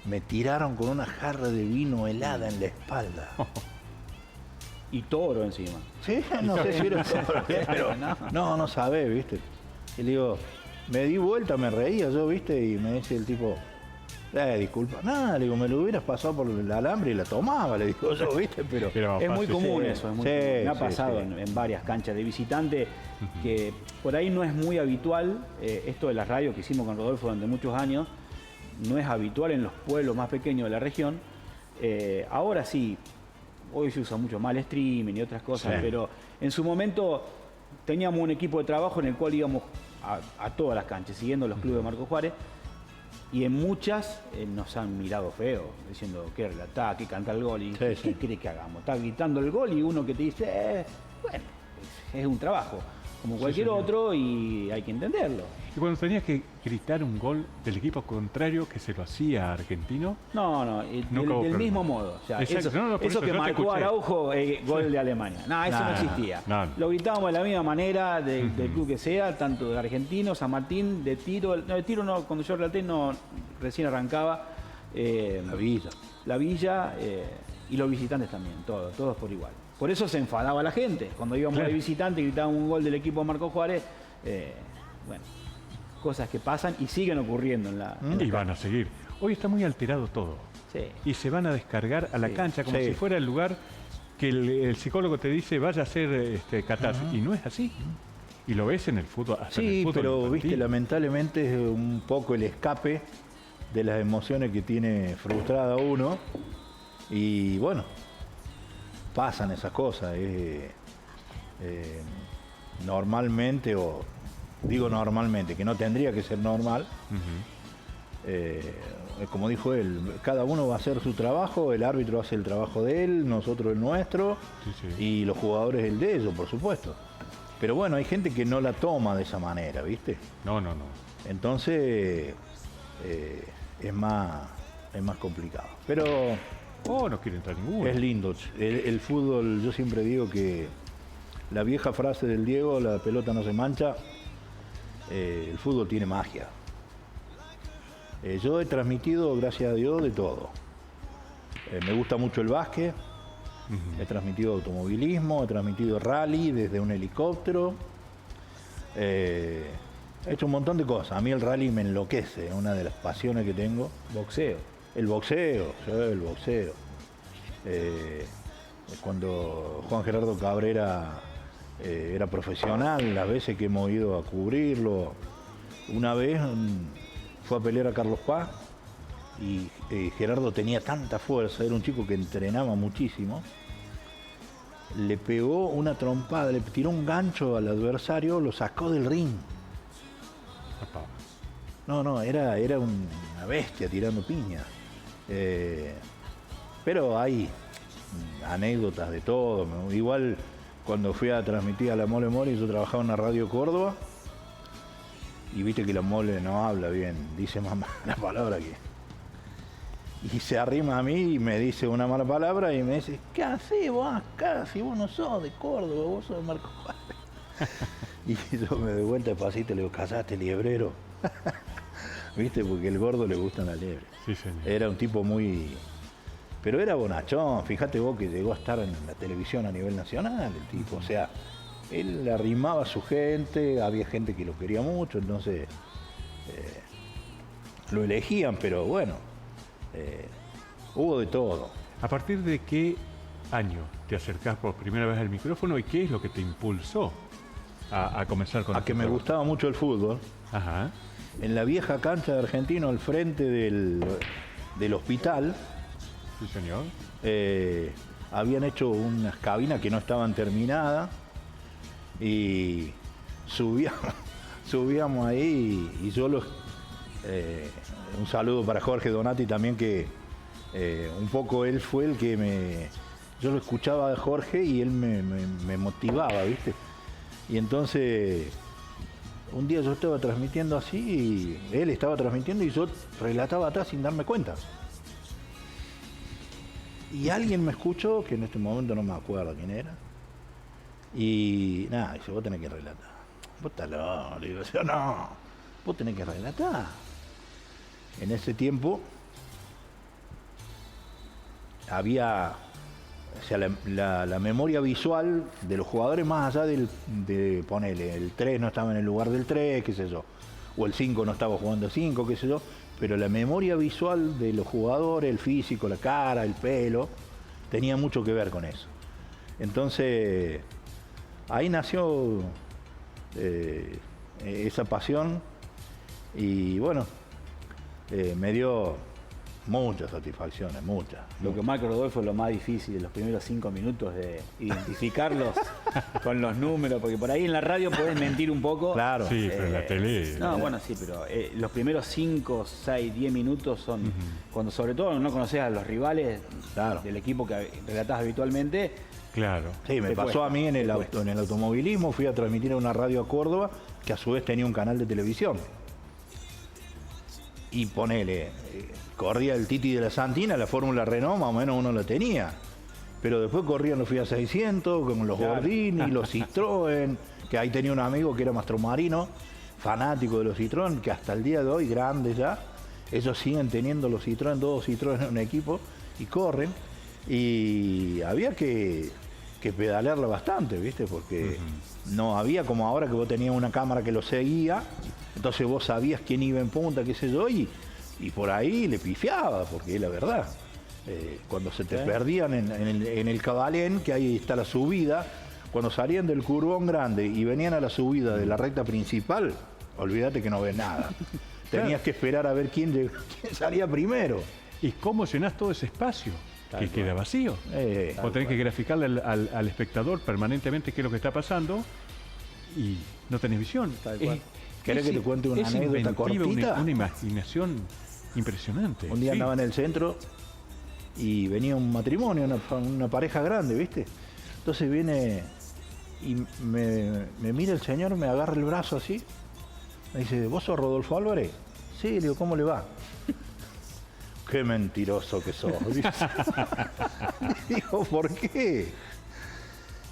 Me tiraron con una jarra de vino helada en la espalda. Y toro encima. Sí, no sé si era toro, pero no sabés, ¿viste? Y le digo, me di vuelta, me reía yo, ¿viste? Y me dice el tipo, disculpa. Nada, le digo, me lo hubieras pasado por el alambre y la tomaba, le digo yo, ¿viste? Pero es muy común eso, es muy común. Me ha pasado en varias canchas de visitante que por ahí no es muy habitual. Esto de la radio que hicimos con Rodolfo durante muchos años, no es habitual en los pueblos más pequeños de la región. Ahora sí, hoy se usa mucho más el streaming y otras cosas, pero en su momento teníamos un equipo de trabajo en el cual íbamos a todas las canchas, siguiendo los clubes de Marcos Juárez. Y en muchas nos han mirado feo, diciendo que relatá, que canta el gol. Y ¿qué querés que hagamos? Está gritando el gol y uno que te dice, bueno, es un trabajo, como cualquier otro y hay que entenderlo. ¿Y cuando tenías que gritar un gol del equipo contrario que se lo hacía a Argentino? No, del mismo modo. O sea, eso que marcó Araujo, gol de Alemania. No, eso no existía. Lo gritábamos de la misma manera, del club que sea, tanto de Argentino, San Martín, de Tiro. No, de Tiro no, cuando yo relaté recién arrancaba. La Villa y los visitantes también, todos por igual. Por eso se enfadaba la gente. Cuando íbamos de visitante y gritaban un gol del equipo de Marcos Juárez, bueno, cosas que pasan y siguen ocurriendo en la van a seguir. Hoy está muy alterado todo. Sí. Y se van a descargar a la cancha como si fuera el lugar que el psicólogo te dice vaya a hacer catarsis. Y no es así. Y lo ves en el fútbol. Pero infantil. viste, lamentablemente es un poco el escape de las emociones que tiene frustrada uno. Y bueno, pasan esas cosas. Normalmente, o digo normalmente, que no tendría que ser normal. Como dijo él, cada uno va a hacer su trabajo, el árbitro hace el trabajo de él, nosotros el nuestro, y los jugadores el de ellos, por supuesto. Pero bueno, hay gente que no la toma de esa manera, ¿viste? No. Entonces es más complicado. Pero no quiere entrar ninguno. es lindo. El fútbol, yo siempre digo que la vieja frase del Diego, la pelota no se mancha, el fútbol tiene magia. Yo he transmitido, gracias a Dios, de todo. Me gusta mucho el básquet, he transmitido automovilismo, he transmitido rally desde un helicóptero, he hecho un montón de cosas. A mí el rally me enloquece, es una de las pasiones que tengo. Boxeo. El boxeo. Cuando Juan Gerardo Cabrera era profesional, las veces que hemos ido a cubrirlo, una vez fue a pelear a Carlos Paz y Gerardo tenía tanta fuerza, era un chico que entrenaba muchísimo, le pegó una trompada, le tiró un gancho al adversario, lo sacó del ring. No, era una bestia tirando piña. Pero hay anécdotas de todo. Igual cuando fui a transmitir a la Mole Mole, yo trabajaba en la Radio Córdoba, y viste que la Mole no habla bien, dice mamá la palabra que... Y se arrima a mí y me dice una mala palabra y me dice, ¿qué haces vos acá? Si vos no sos de Córdoba, vos sos de Marcos Juárez. Y yo me doy vuelta despacito y le digo, callate, liebrero. ¿Viste? Porque el gordo le gustan las liebres. Sí, señor. Era un tipo muy... Pero era bonachón, fíjate vos que llegó a estar en la televisión a nivel nacional, el tipo. O sea, él arrimaba a su gente, había gente que lo quería mucho, entonces lo elegían, pero bueno, hubo de todo. ¿A partir de qué año te acercás por primera vez al micrófono y qué es lo que te impulsó a comenzar con A que me gustaba mucho el fútbol. Ajá. En la vieja cancha de Argentino, al frente del hospital, sí, señor, habían hecho unas cabinas que no estaban terminadas y subíamos ahí y yo un saludo para Jorge Donati también, que un poco él fue el que yo lo escuchaba de Jorge y él me motivaba, ¿viste? Y entonces un día yo estaba transmitiendo así y él estaba transmitiendo y yo relataba atrás sin darme cuenta. Y alguien me escuchó, que en este momento no me acuerdo quién era, y nada, dice, vos tenés que relatar. Vos estás loco, le digo, yo no, vos tenés que relatar. En ese tiempo había, o sea, la memoria visual de los jugadores, más allá de ponele, el 3 no estaba en el lugar del 3, qué sé yo, o el 5 no estaba jugando 5, qué sé yo, pero la memoria visual de los jugadores, el físico, la cara, el pelo, tenía mucho que ver con eso. Entonces, ahí nació esa pasión y bueno, me dio muchas satisfacciones, muchas. Lo que marca Rodolfo es lo más difícil, los primeros 5 minutos de identificarlos con los números, porque por ahí en la radio podés mentir un poco. Claro. Sí, pero en la tele... No, bueno, sí, pero los primeros 5, 6, 10 minutos son cuando sobre todo no conoces a los rivales del equipo que relatás habitualmente. Claro. Sí, me pasó a mí en el automovilismo, fui a transmitir a una radio a Córdoba, que a su vez tenía un canal de televisión. Y ponele, corría el Titi de la Santina, la Fórmula Renault, más o menos uno lo tenía. Pero después corrían los Fiat 600, con los Gordini, los Citroën, que ahí tenía un amigo que era Mastromarino, fanático de los Citroën, que hasta el día de hoy, grandes ya, ellos siguen teniendo los Citroën, 2 Citroën en un equipo, y corren. Y había que pedalearla bastante, ¿viste? Porque no había como ahora que vos tenías una cámara que lo seguía, entonces vos sabías quién iba en punta, qué sé yo, y por ahí le pifiaba, porque es la verdad. Cuando se te perdían en el Cabalén, que ahí está la subida, cuando salían del Curbón Grande y venían a la subida de la recta principal, olvídate que no ves nada. Tenías que esperar a ver quién salía primero. ¿Y cómo llenás todo ese espacio? Que queda vacío. Vos tenés que graficarle al espectador permanentemente qué es lo que está pasando y no tenés visión. ¿Querés que te cuente una anécdota cortita? Una imaginación impresionante. Un día andaba en el centro y venía un matrimonio, una pareja grande, ¿viste? Entonces viene y me mira el señor, me agarra el brazo así, me dice, ¿vos sos Rodolfo Álvarez? Sí, le digo, ¿cómo le va? Qué mentiroso que sos. Digo, ¿por qué?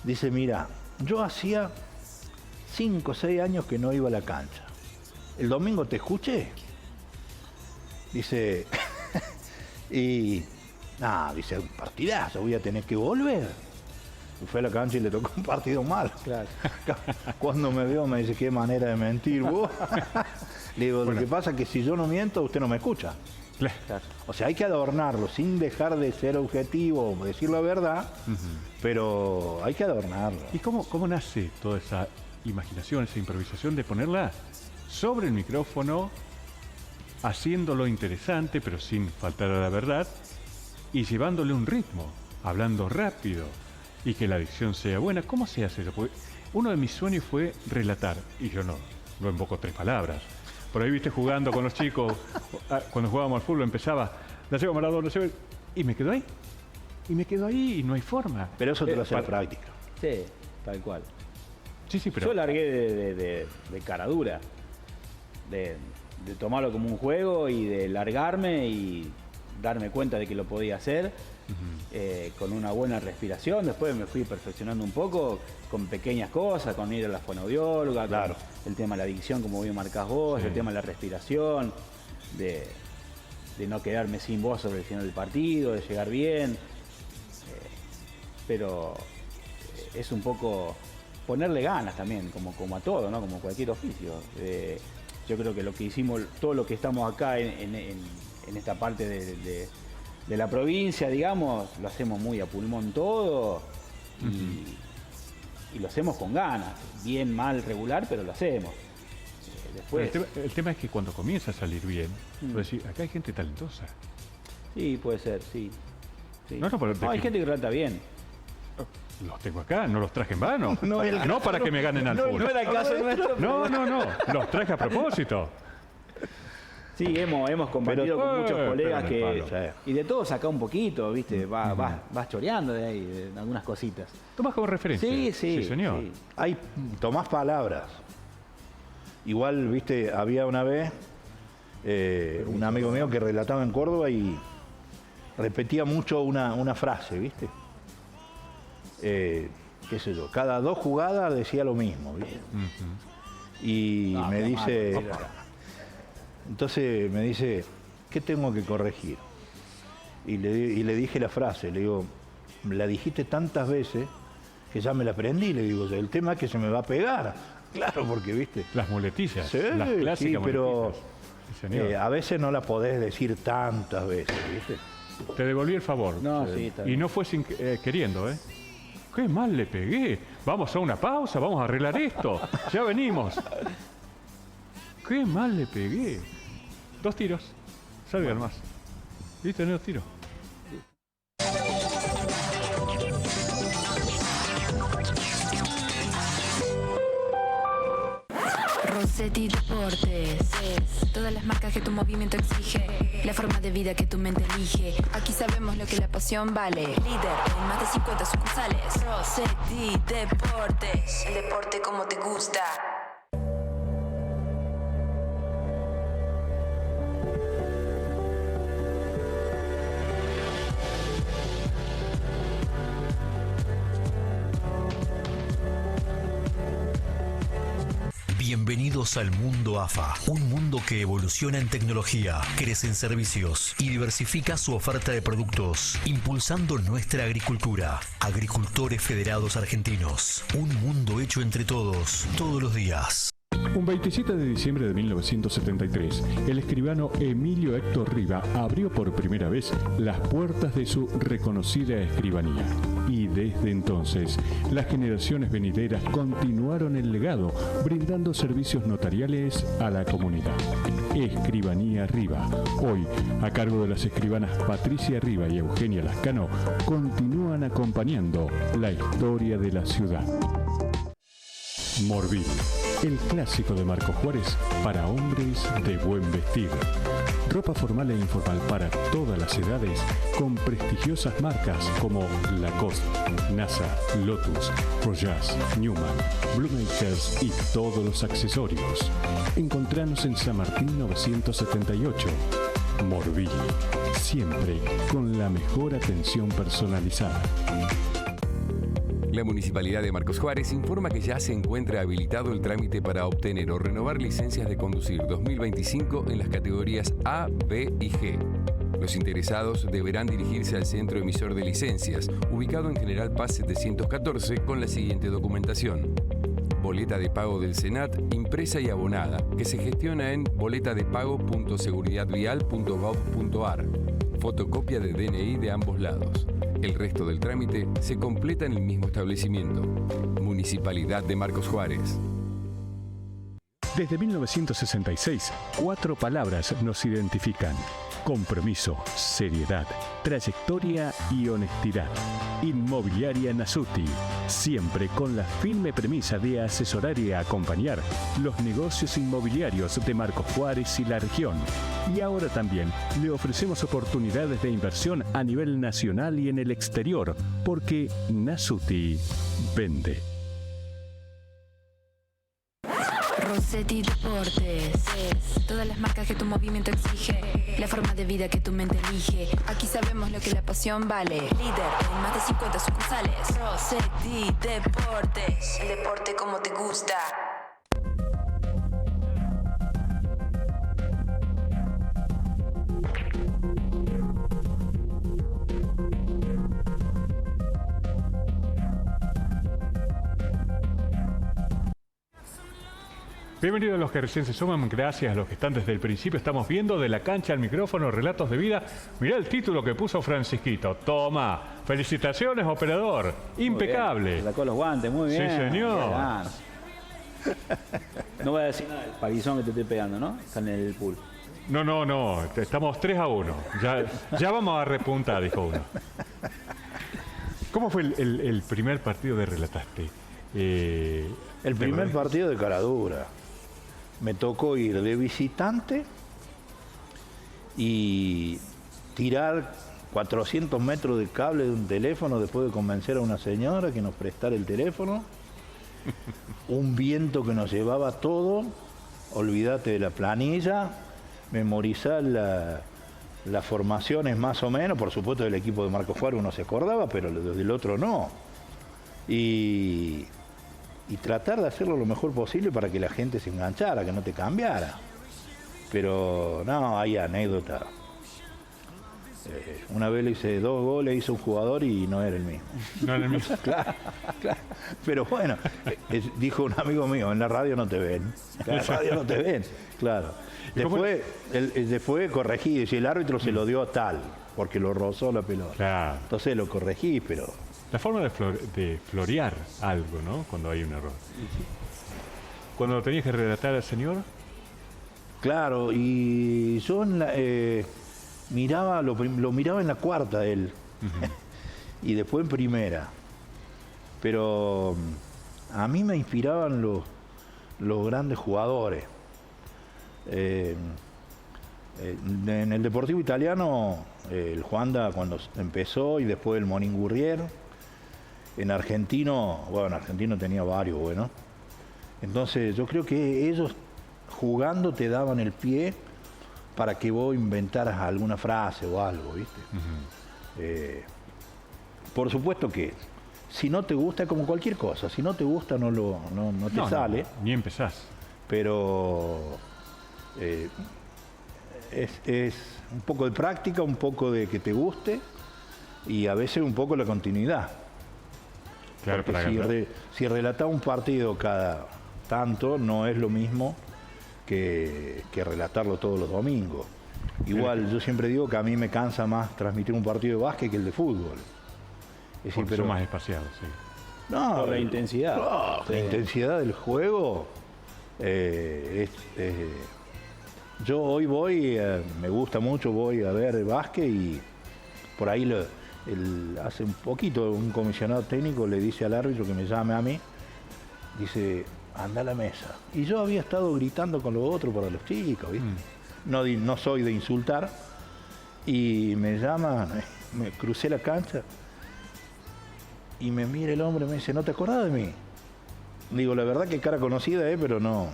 Dice, mira, yo hacía 5 o 6 años que no iba a la cancha. El domingo te escuché. Dice, y nada, dice, un partidazo, voy a tener que volver. Y fue a la cancha y le tocó un partido mal. Claro. Cuando me veo me dice, qué manera de mentir vos. Le digo, lo que pasa es que si yo no miento, usted no me escucha. Claro. O sea, hay que adornarlo sin dejar de ser objetivo, decir la verdad, pero hay que adornarlo. ¿Y cómo nace toda esa imaginación, esa improvisación de ponerla sobre el micrófono haciéndolo interesante, pero sin faltar a la verdad, y llevándole un ritmo, hablando rápido, y que la dicción sea buena. ¿Cómo se hace eso? Porque uno de mis sueños fue relatar, y yo no invoco 3 palabras. Por ahí, viste, jugando con los chicos, cuando jugábamos al fútbol, empezaba, la llevo Maradona, y me quedo ahí. Y me quedo ahí y no hay forma. Pero eso te lo hace la práctica. Sí, tal cual. Sí, pero... Yo largué de cara dura, de tomarlo como un juego y de largarme y darme cuenta de que lo podía hacer con una buena respiración. Después me fui perfeccionando un poco con pequeñas cosas, con ir a la fonoaudióloga, claro, el tema de la dicción, como bien marcás vos, el tema de la respiración, de no quedarme sin voz sobre el final del partido, de llegar bien. Pero es un poco ponerle ganas también, como a todo, ¿no? Como cualquier oficio. Yo creo que lo que hicimos, todo lo que estamos acá en esta parte de la provincia, digamos, lo hacemos muy a pulmón todo y lo hacemos con ganas, bien, mal, regular, pero lo hacemos. Después... El tema es que cuando comienza a salir bien, decir, acá hay gente talentosa. Sí, puede ser, sí. No, hay gente que relata bien. Los tengo acá, no los traje en vano. No para que me ganen al fútbol. No era el caso nuestro. No. Los traje a propósito. Sí, hemos compartido con muchos colegas y de todo saca un poquito, ¿viste? Vas choreando de ahí, de algunas cositas. ¿Tomás como referencia? Sí, señor. Sí. Tomás palabras. Igual, ¿viste? Había una vez un amigo mío que relataba en Córdoba y repetía mucho una frase, ¿viste? Qué sé yo, cada 2 jugadas decía lo mismo, ¿viste? Y me dice, entonces me dice, ¿qué tengo que corregir? Y le dije la frase, le digo, la dijiste tantas veces que ya me la aprendí, le digo, el tema es que se me va a pegar. Claro, porque, ¿viste? Las muletillas, sí, las clásicas, sí, pero a veces no la podés decir tantas veces, ¿viste? Te devolví el favor. Y no fue sin queriendo, ¿eh? ¡Qué mal le pegué! Vamos a una pausa, vamos a arreglar esto. Ya venimos. ¡Qué mal le pegué! 2 tiros. Salgan más. ¿Viste? No 2 tiros. Rossetti Deportes, todas las marcas que tu movimiento exige, la forma de vida que tu mente elige. Aquí sabemos lo que la pasión vale. Líder en más de 50 sucursales. Rossetti Deportes, el deporte como te gusta. Bienvenidos al mundo AFA, un mundo que evoluciona en tecnología, crece en servicios y diversifica su oferta de productos, impulsando nuestra agricultura. Agricultores Federados Argentinos, un mundo hecho entre todos, todos los días. Un 27 de diciembre de 1973, el escribano Emilio Héctor Riva abrió por primera vez las puertas de su reconocida escribanía. Y desde entonces, las generaciones venideras continuaron el legado, brindando servicios notariales a la comunidad. Escribanía Riva, hoy a cargo de las escribanas Patricia Riva y Eugenia Lascano, continúan acompañando la historia de la ciudad. Morbil, el clásico de Marcos Juárez para hombres de buen vestir. Ropa formal e informal para todas las edades con prestigiosas marcas como Lacoste, NASA, Lotus, Rojas, Newman, Bluemakers y todos los accesorios. Encontranos en San Martín 978. Morbil, siempre con la mejor atención personalizada. La Municipalidad de Marcos Juárez informa que ya se encuentra habilitado el trámite para obtener o renovar licencias de conducir 2025 en las categorías A, B y G. Los interesados deberán dirigirse al centro emisor de licencias, ubicado en General Paz 714, con la siguiente documentación: boleta de pago del Senat, impresa y abonada, que se gestiona en boletadepago.seguridadvial.gov.ar, fotocopia de DNI de ambos lados. El resto del trámite se completa en el mismo establecimiento. Municipalidad de Marcos Juárez. Desde 1966, 4 palabras nos identifican: compromiso, seriedad, trayectoria y honestidad. Inmobiliaria Nasuti, siempre con la firme premisa de asesorar y acompañar los negocios inmobiliarios de Marcos Juárez y la región. Y ahora también le ofrecemos oportunidades de inversión a nivel nacional y en el exterior, porque Nasuti vende. Rossetti Deportes, todas las marcas que tu movimiento exige, la forma de vida que tu mente elige. Aquí sabemos lo que la pasión vale. Líder en más de 50 sucursales. Rossetti Deportes, el deporte como te gusta. Bienvenidos a los que recién se suman, gracias a los que están desde el principio. Estamos viendo de la cancha al micrófono, relatos de vida. Mirá el título que puso Francisquito. Toma, felicitaciones, operador. Impecable. Sacó los guantes, muy bien. Sí, señor. No voy a decir nada del palizón que te estoy pegando, ¿no? Está en el pool. No, estamos 3-1. Ya vamos a repuntar, dijo uno. ¿Cómo fue el primer partido que relataste? El primer partido de Caradura. Me tocó ir de visitante y tirar 400 metros de cable de un teléfono después de convencer a una señora que nos prestara el teléfono. Un viento que nos llevaba todo. Olvídate de la planilla. Memorizar las formaciones más o menos. Por supuesto del equipo de Marcos Juárez uno se acordaba, pero del otro no. Y tratar de hacerlo lo mejor posible para que la gente se enganchara, que no te cambiara. Pero no, hay anécdota. Una vez le hice 2 goles, hizo un jugador y no era el mismo. No era el mismo. Claro. Pero bueno, dijo un amigo mío, en la radio no te ven. En la radio no te ven, claro. Después corregí, y el árbitro se lo dio a tal, porque lo rozó la pelota. Claro. Entonces lo corregí, pero... La forma de florear algo, ¿no? Cuando hay un error. Cuando lo tenías que relatar al señor. Claro, y yo miraba, lo miraba en la cuarta él. Y después en primera. Pero a mí me inspiraban los grandes jugadores. En el Deportivo Italiano, el Juanda cuando empezó y después el Monín Gurrier. En Argentino tenía varios buenos. Entonces yo creo que ellos jugando te daban el pie para que vos inventaras alguna frase o algo, ¿viste? Por supuesto que si no te gusta, como cualquier cosa, si no te gusta no te sale. Ni empezás. Pero es un poco de práctica, un poco de que te guste y a veces un poco la continuidad. Claro, porque si relatar un partido cada tanto no es lo mismo que relatarlo todos los domingos. Igual yo siempre digo que a mí me cansa más transmitir un partido de básquet que el de fútbol. Es decir, pero más espaciado, sí. No, por la intensidad. La intensidad del juego. Yo hoy me gusta mucho, voy a ver básquet y por ahí hace un poquito un comisionado técnico le dice al árbitro que me llame a mí, dice, anda a la mesa. Y yo había estado gritando con los otros para los chicos, ¿viste? No soy de insultar. Y me llama, me crucé la cancha y me mira el hombre y me dice, ¿no te acordás de mí? Digo, la verdad que cara conocida, pero no.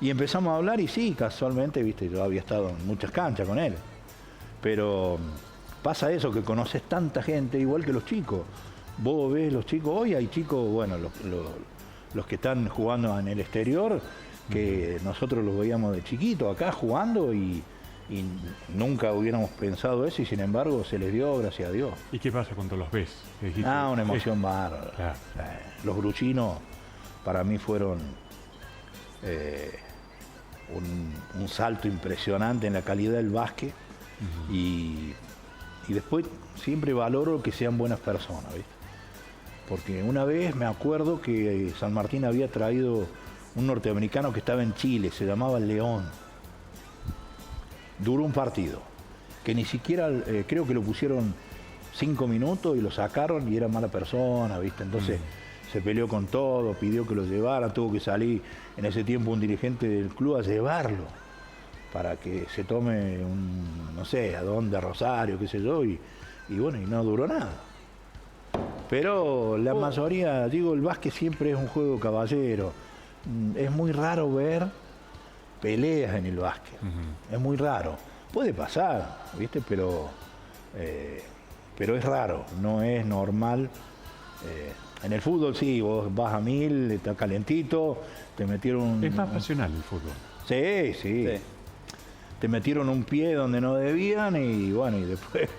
Y empezamos a hablar y sí, casualmente, ¿viste? Yo había estado en muchas canchas con él. Pero pasa eso, que conoces tanta gente, igual que los chicos. Vos ves los chicos, hoy hay chicos, bueno, los que están jugando en el exterior, que nosotros los veíamos de chiquito acá jugando y nunca hubiéramos pensado eso y sin embargo se les dio, gracias a Dios. ¿Y qué pasa cuando los ves? Una emoción bárbara. Claro. Los gruchinos para mí fueron un salto impresionante en la calidad del básquet y después siempre valoro que sean buenas personas, ¿viste? Porque una vez me acuerdo que San Martín había traído un norteamericano que estaba en Chile, se llamaba León. Duró un partido, que ni siquiera, creo que lo pusieron 5 minutos y lo sacaron y era mala persona, ¿viste? Entonces se peleó con todo, pidió que lo llevara, tuvo que salir en ese tiempo un dirigente del club a llevarlo para que se tome un, no sé, a dónde, a Rosario, qué sé yo, y bueno, y no duró nada. Pero la mayoría, digo, el básquet siempre es un juego caballero. Es muy raro ver peleas en el básquet. Es muy raro. Puede pasar, ¿viste? Pero es raro, no es normal. En el fútbol sí, vos vas a 1000, está calentito, te metieron... Es más pasional el fútbol. Sí. Te metieron un pie donde no debían y bueno, y después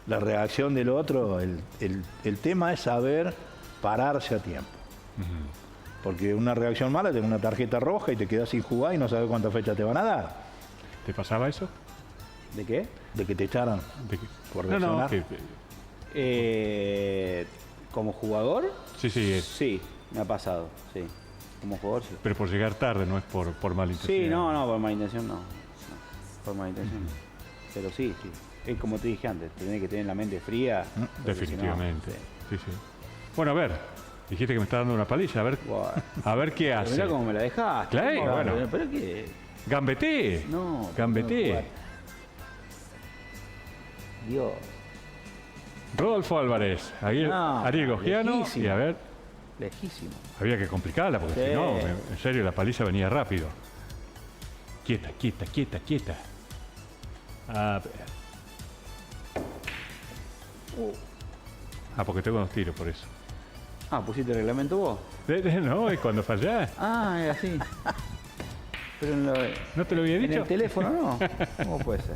la reacción del otro, el tema es saber pararse a tiempo. Porque una reacción mala, tenés una tarjeta roja y te quedás sin jugar y no sabes cuántas fechas te van a dar. ¿Te pasaba eso? ¿De qué? De que te echaran por reaccionar. ¿Como jugador? Sí. Sí, me ha pasado, sí. Como jugador, sí. Pero por llegar tarde, no es por mala intención. Sí, no, por mala intención no. Por mala intención. Pero sí. Es como te dije antes, tenés que tener la mente fría. Definitivamente. Si no, sí. Bueno, a ver, dijiste que me está dando una paliza, a ver qué hace. Mirá cómo me la dejaste. Claro, bueno. ¿Pero qué? Gambeté. No. Gambeté. Dios. Rodolfo Álvarez, Ariel Gogiano, lejísimo. y a ver. Lejísimo. Había que complicarla porque si no, en serio, la paliza venía rápido. Quieta. A ver. Porque tengo unos tiros por eso. ¿Pusiste el reglamento vos? No, es cuando fallás. Es así. Pero ¿no te lo había dicho? En el teléfono no. ¿Cómo puede ser?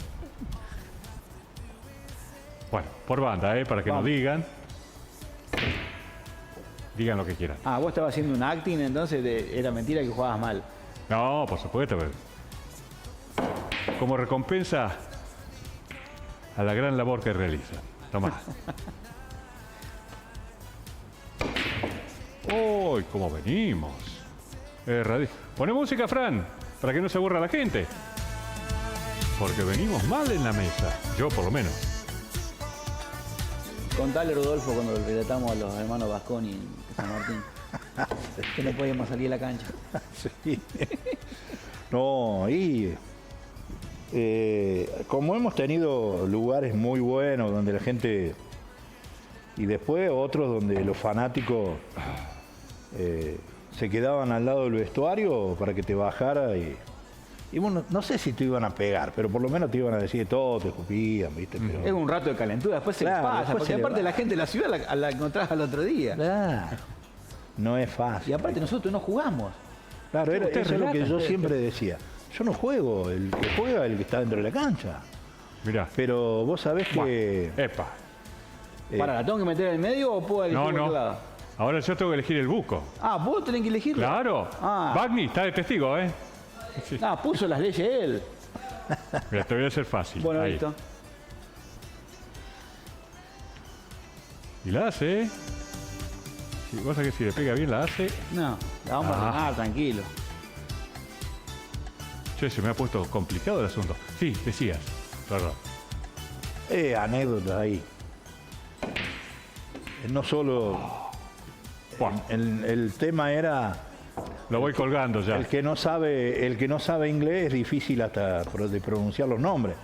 Bueno, por banda, para que nos digan. Digan lo que quieran. Vos estabas haciendo un acting, entonces era mentira que jugabas mal. No, por supuesto. Pero como recompensa a la gran labor que realiza. Tomá. ¡Uy, cómo venimos! Poné música, Fran, para que no se aburra la gente. Porque venimos mal en la mesa. Yo, por lo menos. Contale, Rodolfo, cuando relatamos a los hermanos Vasconi en San Martín. Que no podíamos salir a la cancha. Sí. No, como hemos tenido lugares muy buenos donde la gente... Y después otros donde los fanáticos se quedaban al lado del vestuario para que te bajara y bueno, no sé si te iban a pegar, pero por lo menos te iban a decir todo, te escupían, ¿viste? Pero... Es un rato de calentura, después se les pasa, porque aparte la gente de la ciudad la encontrás al otro día. Claro. No es fácil. Y aparte nosotros no jugamos. Claro, eso es lo que yo siempre decía. Yo no juego, el que juega es el que está dentro de la cancha. Mirá. Pero vos sabés que... Epa. ¿La tengo que meter en el medio o puedo elegir otro lado? Ahora yo tengo que elegir el buco. ¿Vos tenés que elegirlo? Claro. Bagni está de testigo, Sí. Puso las leyes él. Mira, te voy a hacer fácil. Bueno, ahí. listo. Y la hace, Si vos sabés que si le pega bien la hace. No, la vamos a ganar, tranquilo. Che, se me ha puesto complicado el asunto. Sí, decías, perdón. Anécdotas ahí. No solo... El tema era... Lo voy colgando ya. El que no sabe inglés es difícil hasta de pronunciar los nombres.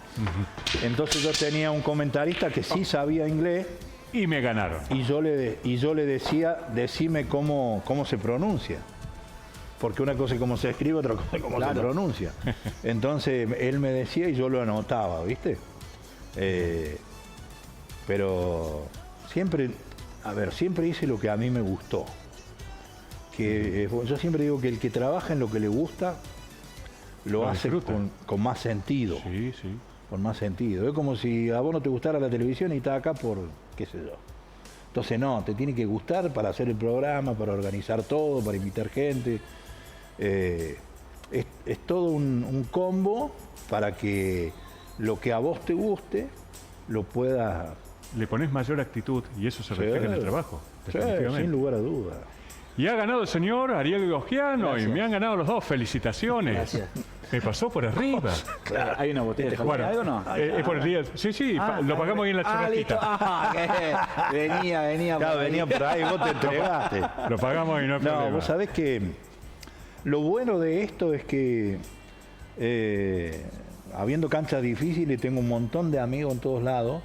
Entonces yo tenía un comentarista que sí sabía inglés. Y me ganaron. Y yo le decía, decime cómo se pronuncia. Porque una cosa es cómo se escribe, otra cosa es cómo se pronuncia. Entonces él me decía y yo lo anotaba, ¿viste? Pero siempre hice lo que a mí me gustó. Yo siempre digo que el que trabaja en lo que le gusta lo hace con más sentido. Sí, sí. Con más sentido. Es como si a vos no te gustara la televisión y estás acá por, qué sé yo. Entonces no, te tiene que gustar para hacer el programa, para organizar todo, para invitar gente. Es todo un combo para que lo que a vos te guste lo puedas... Le pones mayor actitud y eso se refleja en el trabajo. Sí, sin lugar a dudas. Y ha ganado el señor Ariel Gogiano. Gracias. Y me han ganado los dos. Felicitaciones. Gracias. Me pasó por arriba. Claro. ¿Hay una botella de Bueno, algo o no? es por el día. Sí, lo pagamos ahí en la listo. churrasquita. Venía. Claro, venía por ahí, vos te entregaste. Lo pagamos y no hay problema. No, vos sabés que lo bueno de esto es que habiendo canchas difíciles, tengo un montón de amigos en todos lados,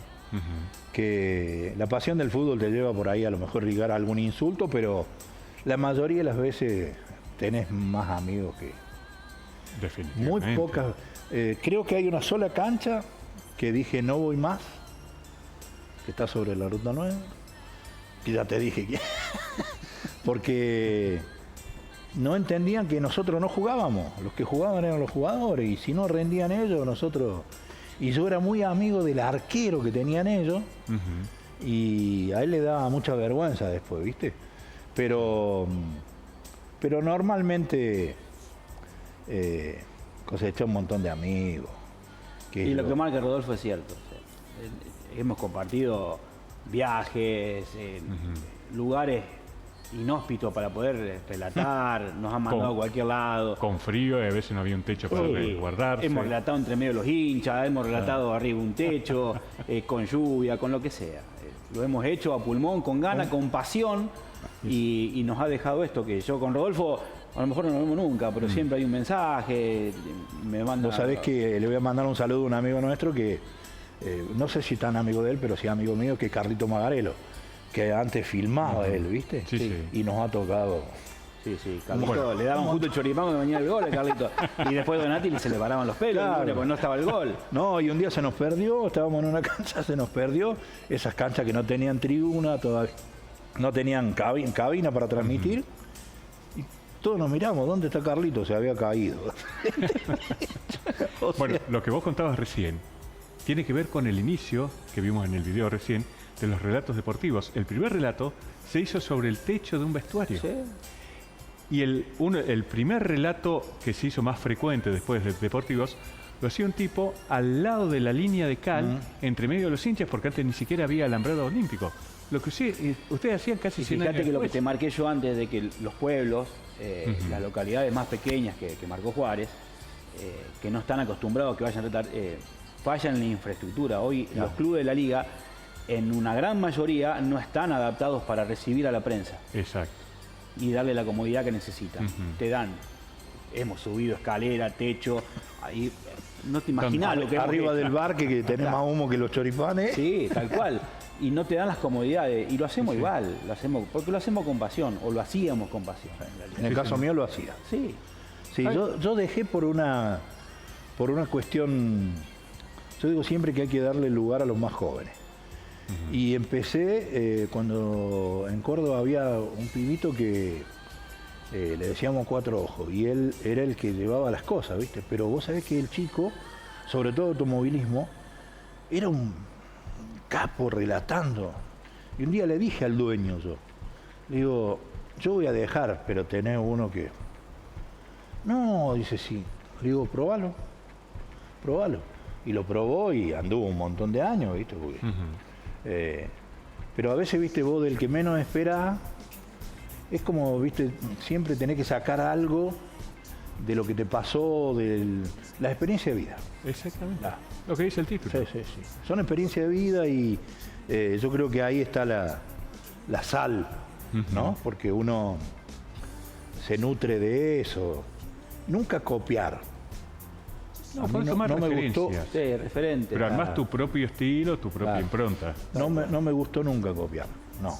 que la pasión del fútbol te lleva por ahí a lo mejor ligar algún insulto, pero la mayoría de las veces tenés más amigos que... Definitivamente. Muy pocas. Creo que hay una sola cancha que dije no voy más, que está sobre la Ruta 9, que ya te dije que... porque no entendían que nosotros no jugábamos, los que jugaban eran los jugadores, y si no rendían ellos, nosotros... Y yo era muy amigo del arquero que tenían ellos, y a él le daba mucha vergüenza después, ¿viste? Pero normalmente cosechó un montón de amigos. Y lo que marca Rodolfo es cierto. O sea, hemos compartido viajes, lugares inhóspitos para poder relatar, nos han mandado a cualquier lado. Con frío y a veces no había un techo para guardarse. Hemos relatado entre medio de los hinchas, hemos relatado arriba un techo, con lluvia, con lo que sea. Lo hemos hecho a pulmón, con ganas, con pasión, y nos ha dejado esto, que yo con Rodolfo a lo mejor no nos vemos nunca, pero siempre hay un mensaje, me manda... Vos sabés que le voy a mandar un saludo a un amigo nuestro que, no sé si tan amigo de él, pero sí amigo mío, que es Carlito Magarelo, que antes filmaba él, ¿viste? Sí. Y nos ha tocado... Sí, Carlito, le daban justo el choripán cuando venía el gol a Carlito. Y después Donati se le paraban los pelos, Claro. porque no estaba el gol. No, y un día se nos perdió, estábamos en una cancha, se nos perdió, esas canchas que no tenían tribuna, todavía no tenían cabina para transmitir, y todos nos miramos, ¿dónde está Carlito? Se había caído. Bueno, lo que vos contabas recién tiene que ver con el inicio que vimos en el video recién de los relatos deportivos. El primer relato se hizo sobre el techo de un vestuario. Sí. Y el primer relato que se hizo más frecuente después de deportivos lo hacía un tipo al lado de la línea de cal, entre medio de los hinchas, porque antes ni siquiera había alambrado olímpico. Lo que ustedes hacían casi 100 años Fíjate que lo que después. te marqué yo antes de que los pueblos, las localidades más pequeñas que marcó Juárez, que no están acostumbrados a que vayan a retar, fallan en la infraestructura. Hoy los clubes de la liga, en una gran mayoría, no están adaptados para recibir a la prensa. Exacto. Y darle la comodidad que necesitan. Te dan, hemos subido escalera, techo, ahí no te imaginas lo que arriba hemos del hecho. bar que tenés más humo que los choripanes. Sí, tal cual. Y no te dan las comodidades, y lo hacemos igual, porque lo hacemos con pasión, o lo hacíamos con pasión. En el caso mío lo hacía. Sí. Sí, yo dejé por una cuestión, yo digo siempre que hay que darle lugar a los más jóvenes. Y empecé cuando en Córdoba había un pibito que le decíamos Cuatro Ojos, y él era el que llevaba las cosas, ¿viste? Pero vos sabés que el chico, sobre todo automovilismo, era un capo relatando. Y un día le dije al dueño le digo, yo voy a dejar, pero tenés uno que... No, dice sí. Le digo, probalo. Y lo probó y anduvo un montón de años, ¿viste? Porque, pero a veces, viste, vos del que menos esperás, es como, viste, siempre tenés que sacar algo de lo que te pasó, de la experiencia de vida. Exactamente. Lo que dice el título. Sí. Son experiencias de vida y yo creo que ahí está la sal, ¿no? Porque uno se nutre de eso. Nunca copiar. No, no me gustó. Sí, referente. Pero además tu propio estilo, tu propia impronta. No me gustó nunca copiar, no.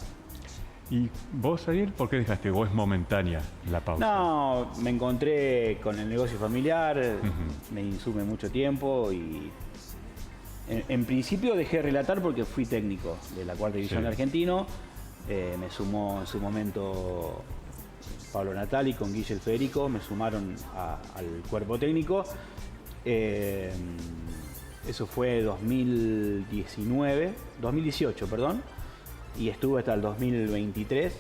¿Y vos, Ariel, por qué dejaste? ¿O es momentánea la pausa? No, me encontré con el negocio familiar, me insume mucho tiempo y en principio dejé de relatar porque fui técnico de la cuarta división de Argentino. Me sumó en su momento Pablo Natali con Guille Federico, me sumaron al cuerpo técnico. Eso fue 2018, perdón, y estuve hasta el 2023,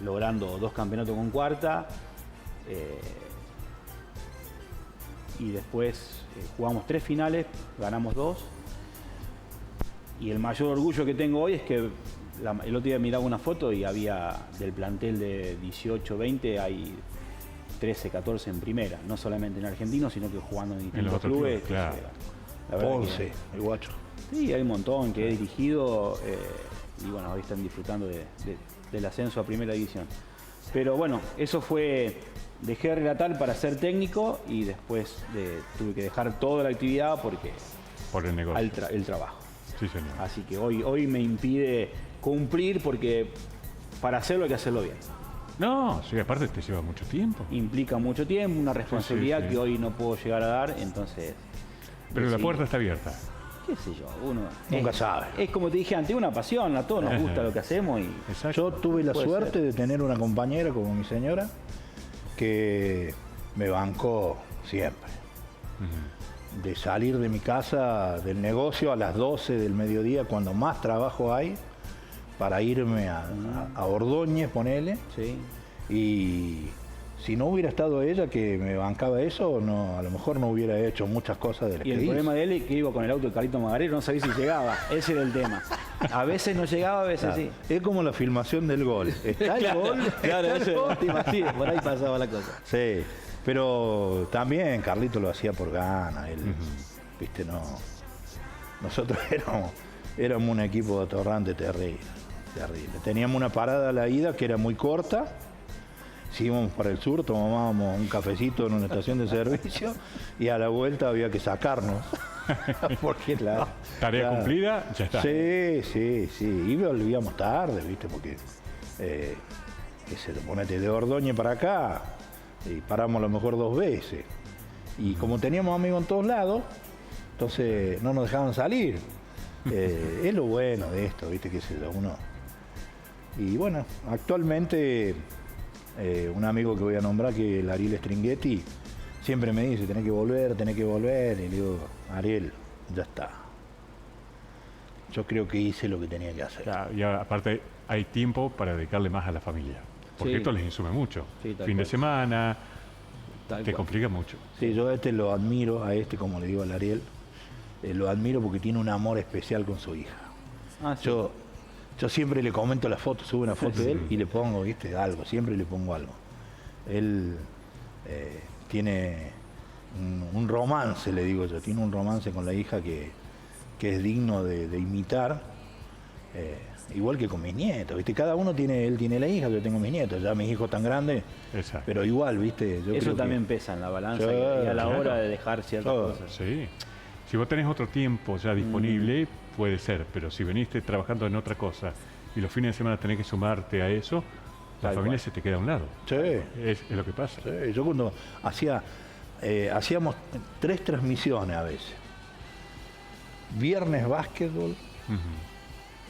logrando 2 campeonatos con cuarta, y después jugamos 3 finales, ganamos 2, y el mayor orgullo que tengo hoy es que el otro día miraba una foto y había del plantel de 18, 20, hay 13, 14 en primera, no solamente en argentino, sino que jugando en distintos clubes. Claro. Ponce, el guacho. Sí, hay un montón que he dirigido y bueno, hoy están disfrutando del ascenso a primera división. Pero bueno, eso fue, dejé de relatar para ser técnico y después tuve que dejar toda la actividad porque por el negocio. El trabajo. Sí, señor. Así que hoy me impide cumplir porque para hacerlo hay que hacerlo bien. No, sí, aparte te lleva mucho tiempo. Implica mucho tiempo, una responsabilidad que hoy no puedo llegar a dar, entonces... Pero la puerta está abierta. Qué sé yo, uno... Nunca sabe. Es como te dije antes, una pasión, a todos nos gusta lo que hacemos y... Yo tuve la suerte de tener una compañera como mi señora que me bancó siempre. De salir de mi casa, del negocio a las 12 del mediodía, cuando más trabajo hay, para irme a Ordóñez, ponele. Sí. Y si no hubiera estado ella que me bancaba eso, no, a lo mejor no hubiera hecho muchas cosas de las que hizo. Y el problema de él es que iba con el auto de Carlito Magarero, no sabía si llegaba. Ese era el tema. A veces no llegaba, a veces sí. Es como la filmación del gol. Está el gol. Claro, eso sí, por ahí pasaba la cosa. Sí, pero también Carlito lo hacía por ganas. Él, viste, no. Nosotros éramos un equipo de atorrante terrible. Teníamos una parada a la ida que era muy corta. Si íbamos para el sur, tomábamos un cafecito en una estación de servicio y a la vuelta había que sacarnos. Porque tarea cumplida, ya está. Sí. Y volvíamos tarde, ¿viste? Porque, ponete de Ordóñez para acá y paramos a lo mejor 2 veces. Y como teníamos amigos en todos lados, entonces no nos dejaban salir. Es lo bueno de esto, ¿viste? Que uno. Y bueno, actualmente... un amigo que voy a nombrar, que es el Ariel Stringhetti, siempre me dice, tenés que volver, y le digo, Ariel, ya está. Yo creo que hice lo que tenía que hacer. Claro, y aparte hay tiempo para dedicarle más a la familia, porque esto les insume mucho. Sí, fin de semana, te complica mucho. Sí, yo lo admiro, como le digo al Ariel, lo admiro porque tiene un amor especial con su hija. Sí. Yo siempre le comento la foto, subo una foto de él y le pongo, ¿viste? Algo, siempre le pongo algo. Él tiene un romance, le digo yo, tiene un romance con la hija que es digno de imitar, igual que con mis nietos, ¿viste? Cada uno él tiene la hija, yo tengo mis nietos, ya mis hijos tan grandes, pero igual, ¿viste? Yo eso creo también pesa en la balanza y a la hora de dejar ciertas cosas. Sí. Si vos tenés otro tiempo ya disponible, puede ser, pero si veniste trabajando en otra cosa y los fines de semana tenés que sumarte a eso, la familia se te queda a un lado. Sí. Es lo que pasa. Sí. Yo cuando hacíamos 3 transmisiones a veces. Viernes básquetbol,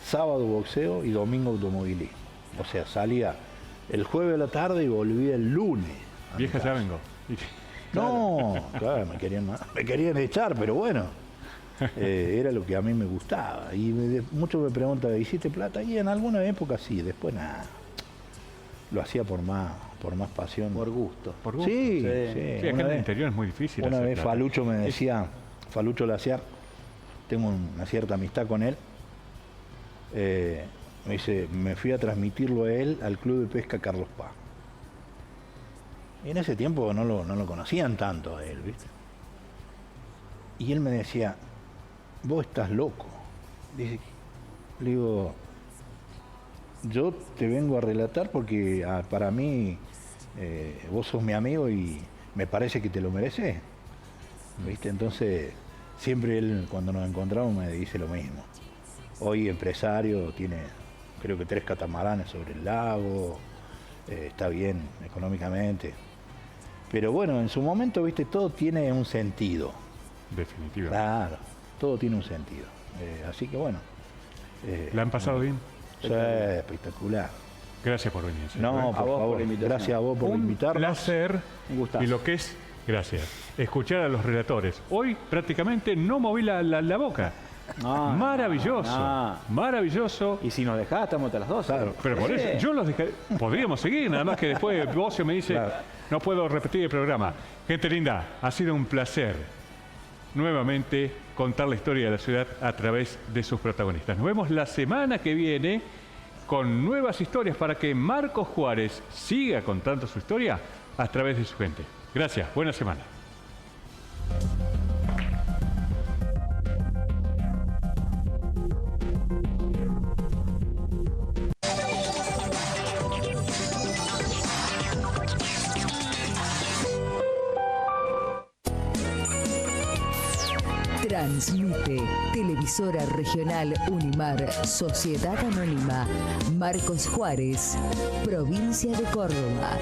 sábado boxeo y domingo automovilismo. O sea, salía el jueves a la tarde y volvía el lunes. Vieja ya vengo. No, claro, me querían echar, pero bueno, era lo que a mí me gustaba. Y muchos me preguntan, ¿hiciste plata? Y en alguna época sí, después nada. Lo hacía por más pasión. Por gusto. Por gusto. Sí. Acá en el interior es muy difícil. Una vez plata. Falucho me decía, Falucho Laciar, tengo una cierta amistad con él, me dice, me fui a transmitirlo a él al Club de Pesca Carlos Paz. Y en ese tiempo no lo conocían tanto a él, ¿viste? Y él me decía, vos estás loco. Le digo, yo te vengo a relatar porque para mí vos sos mi amigo y me parece que te lo mereces, ¿viste? Entonces, siempre él, cuando nos encontramos, me dice lo mismo. Hoy empresario, tiene creo que 3 catamaranes sobre el lago, está bien económicamente. Pero bueno, en su momento, viste, todo tiene un sentido. Definitivamente. Claro, todo tiene un sentido. Así que bueno. ¿La han pasado bien? Sí, espectacular. Gracias por venir. No, por favor, gracias a vos por invitarnos. Un placer. Un gustazo. Y lo que es, gracias, escuchar a los relatores. Hoy prácticamente no moví la boca. Maravilloso, maravilloso. Y si nos dejás, estamos hasta las 12. Claro. Pero por eso, yo los dejé. Podríamos seguir, nada más que después Bocio me dice, no puedo repetir el programa. Gente linda, ha sido un placer nuevamente contar la historia de la ciudad a través de sus protagonistas. Nos vemos la semana que viene con nuevas historias para que Marcos Juárez siga contando su historia a través de su gente. Gracias, buena semana. Transmite Televisora Regional Unimar, Sociedad Anónima, Marcos Juárez, Provincia de Córdoba.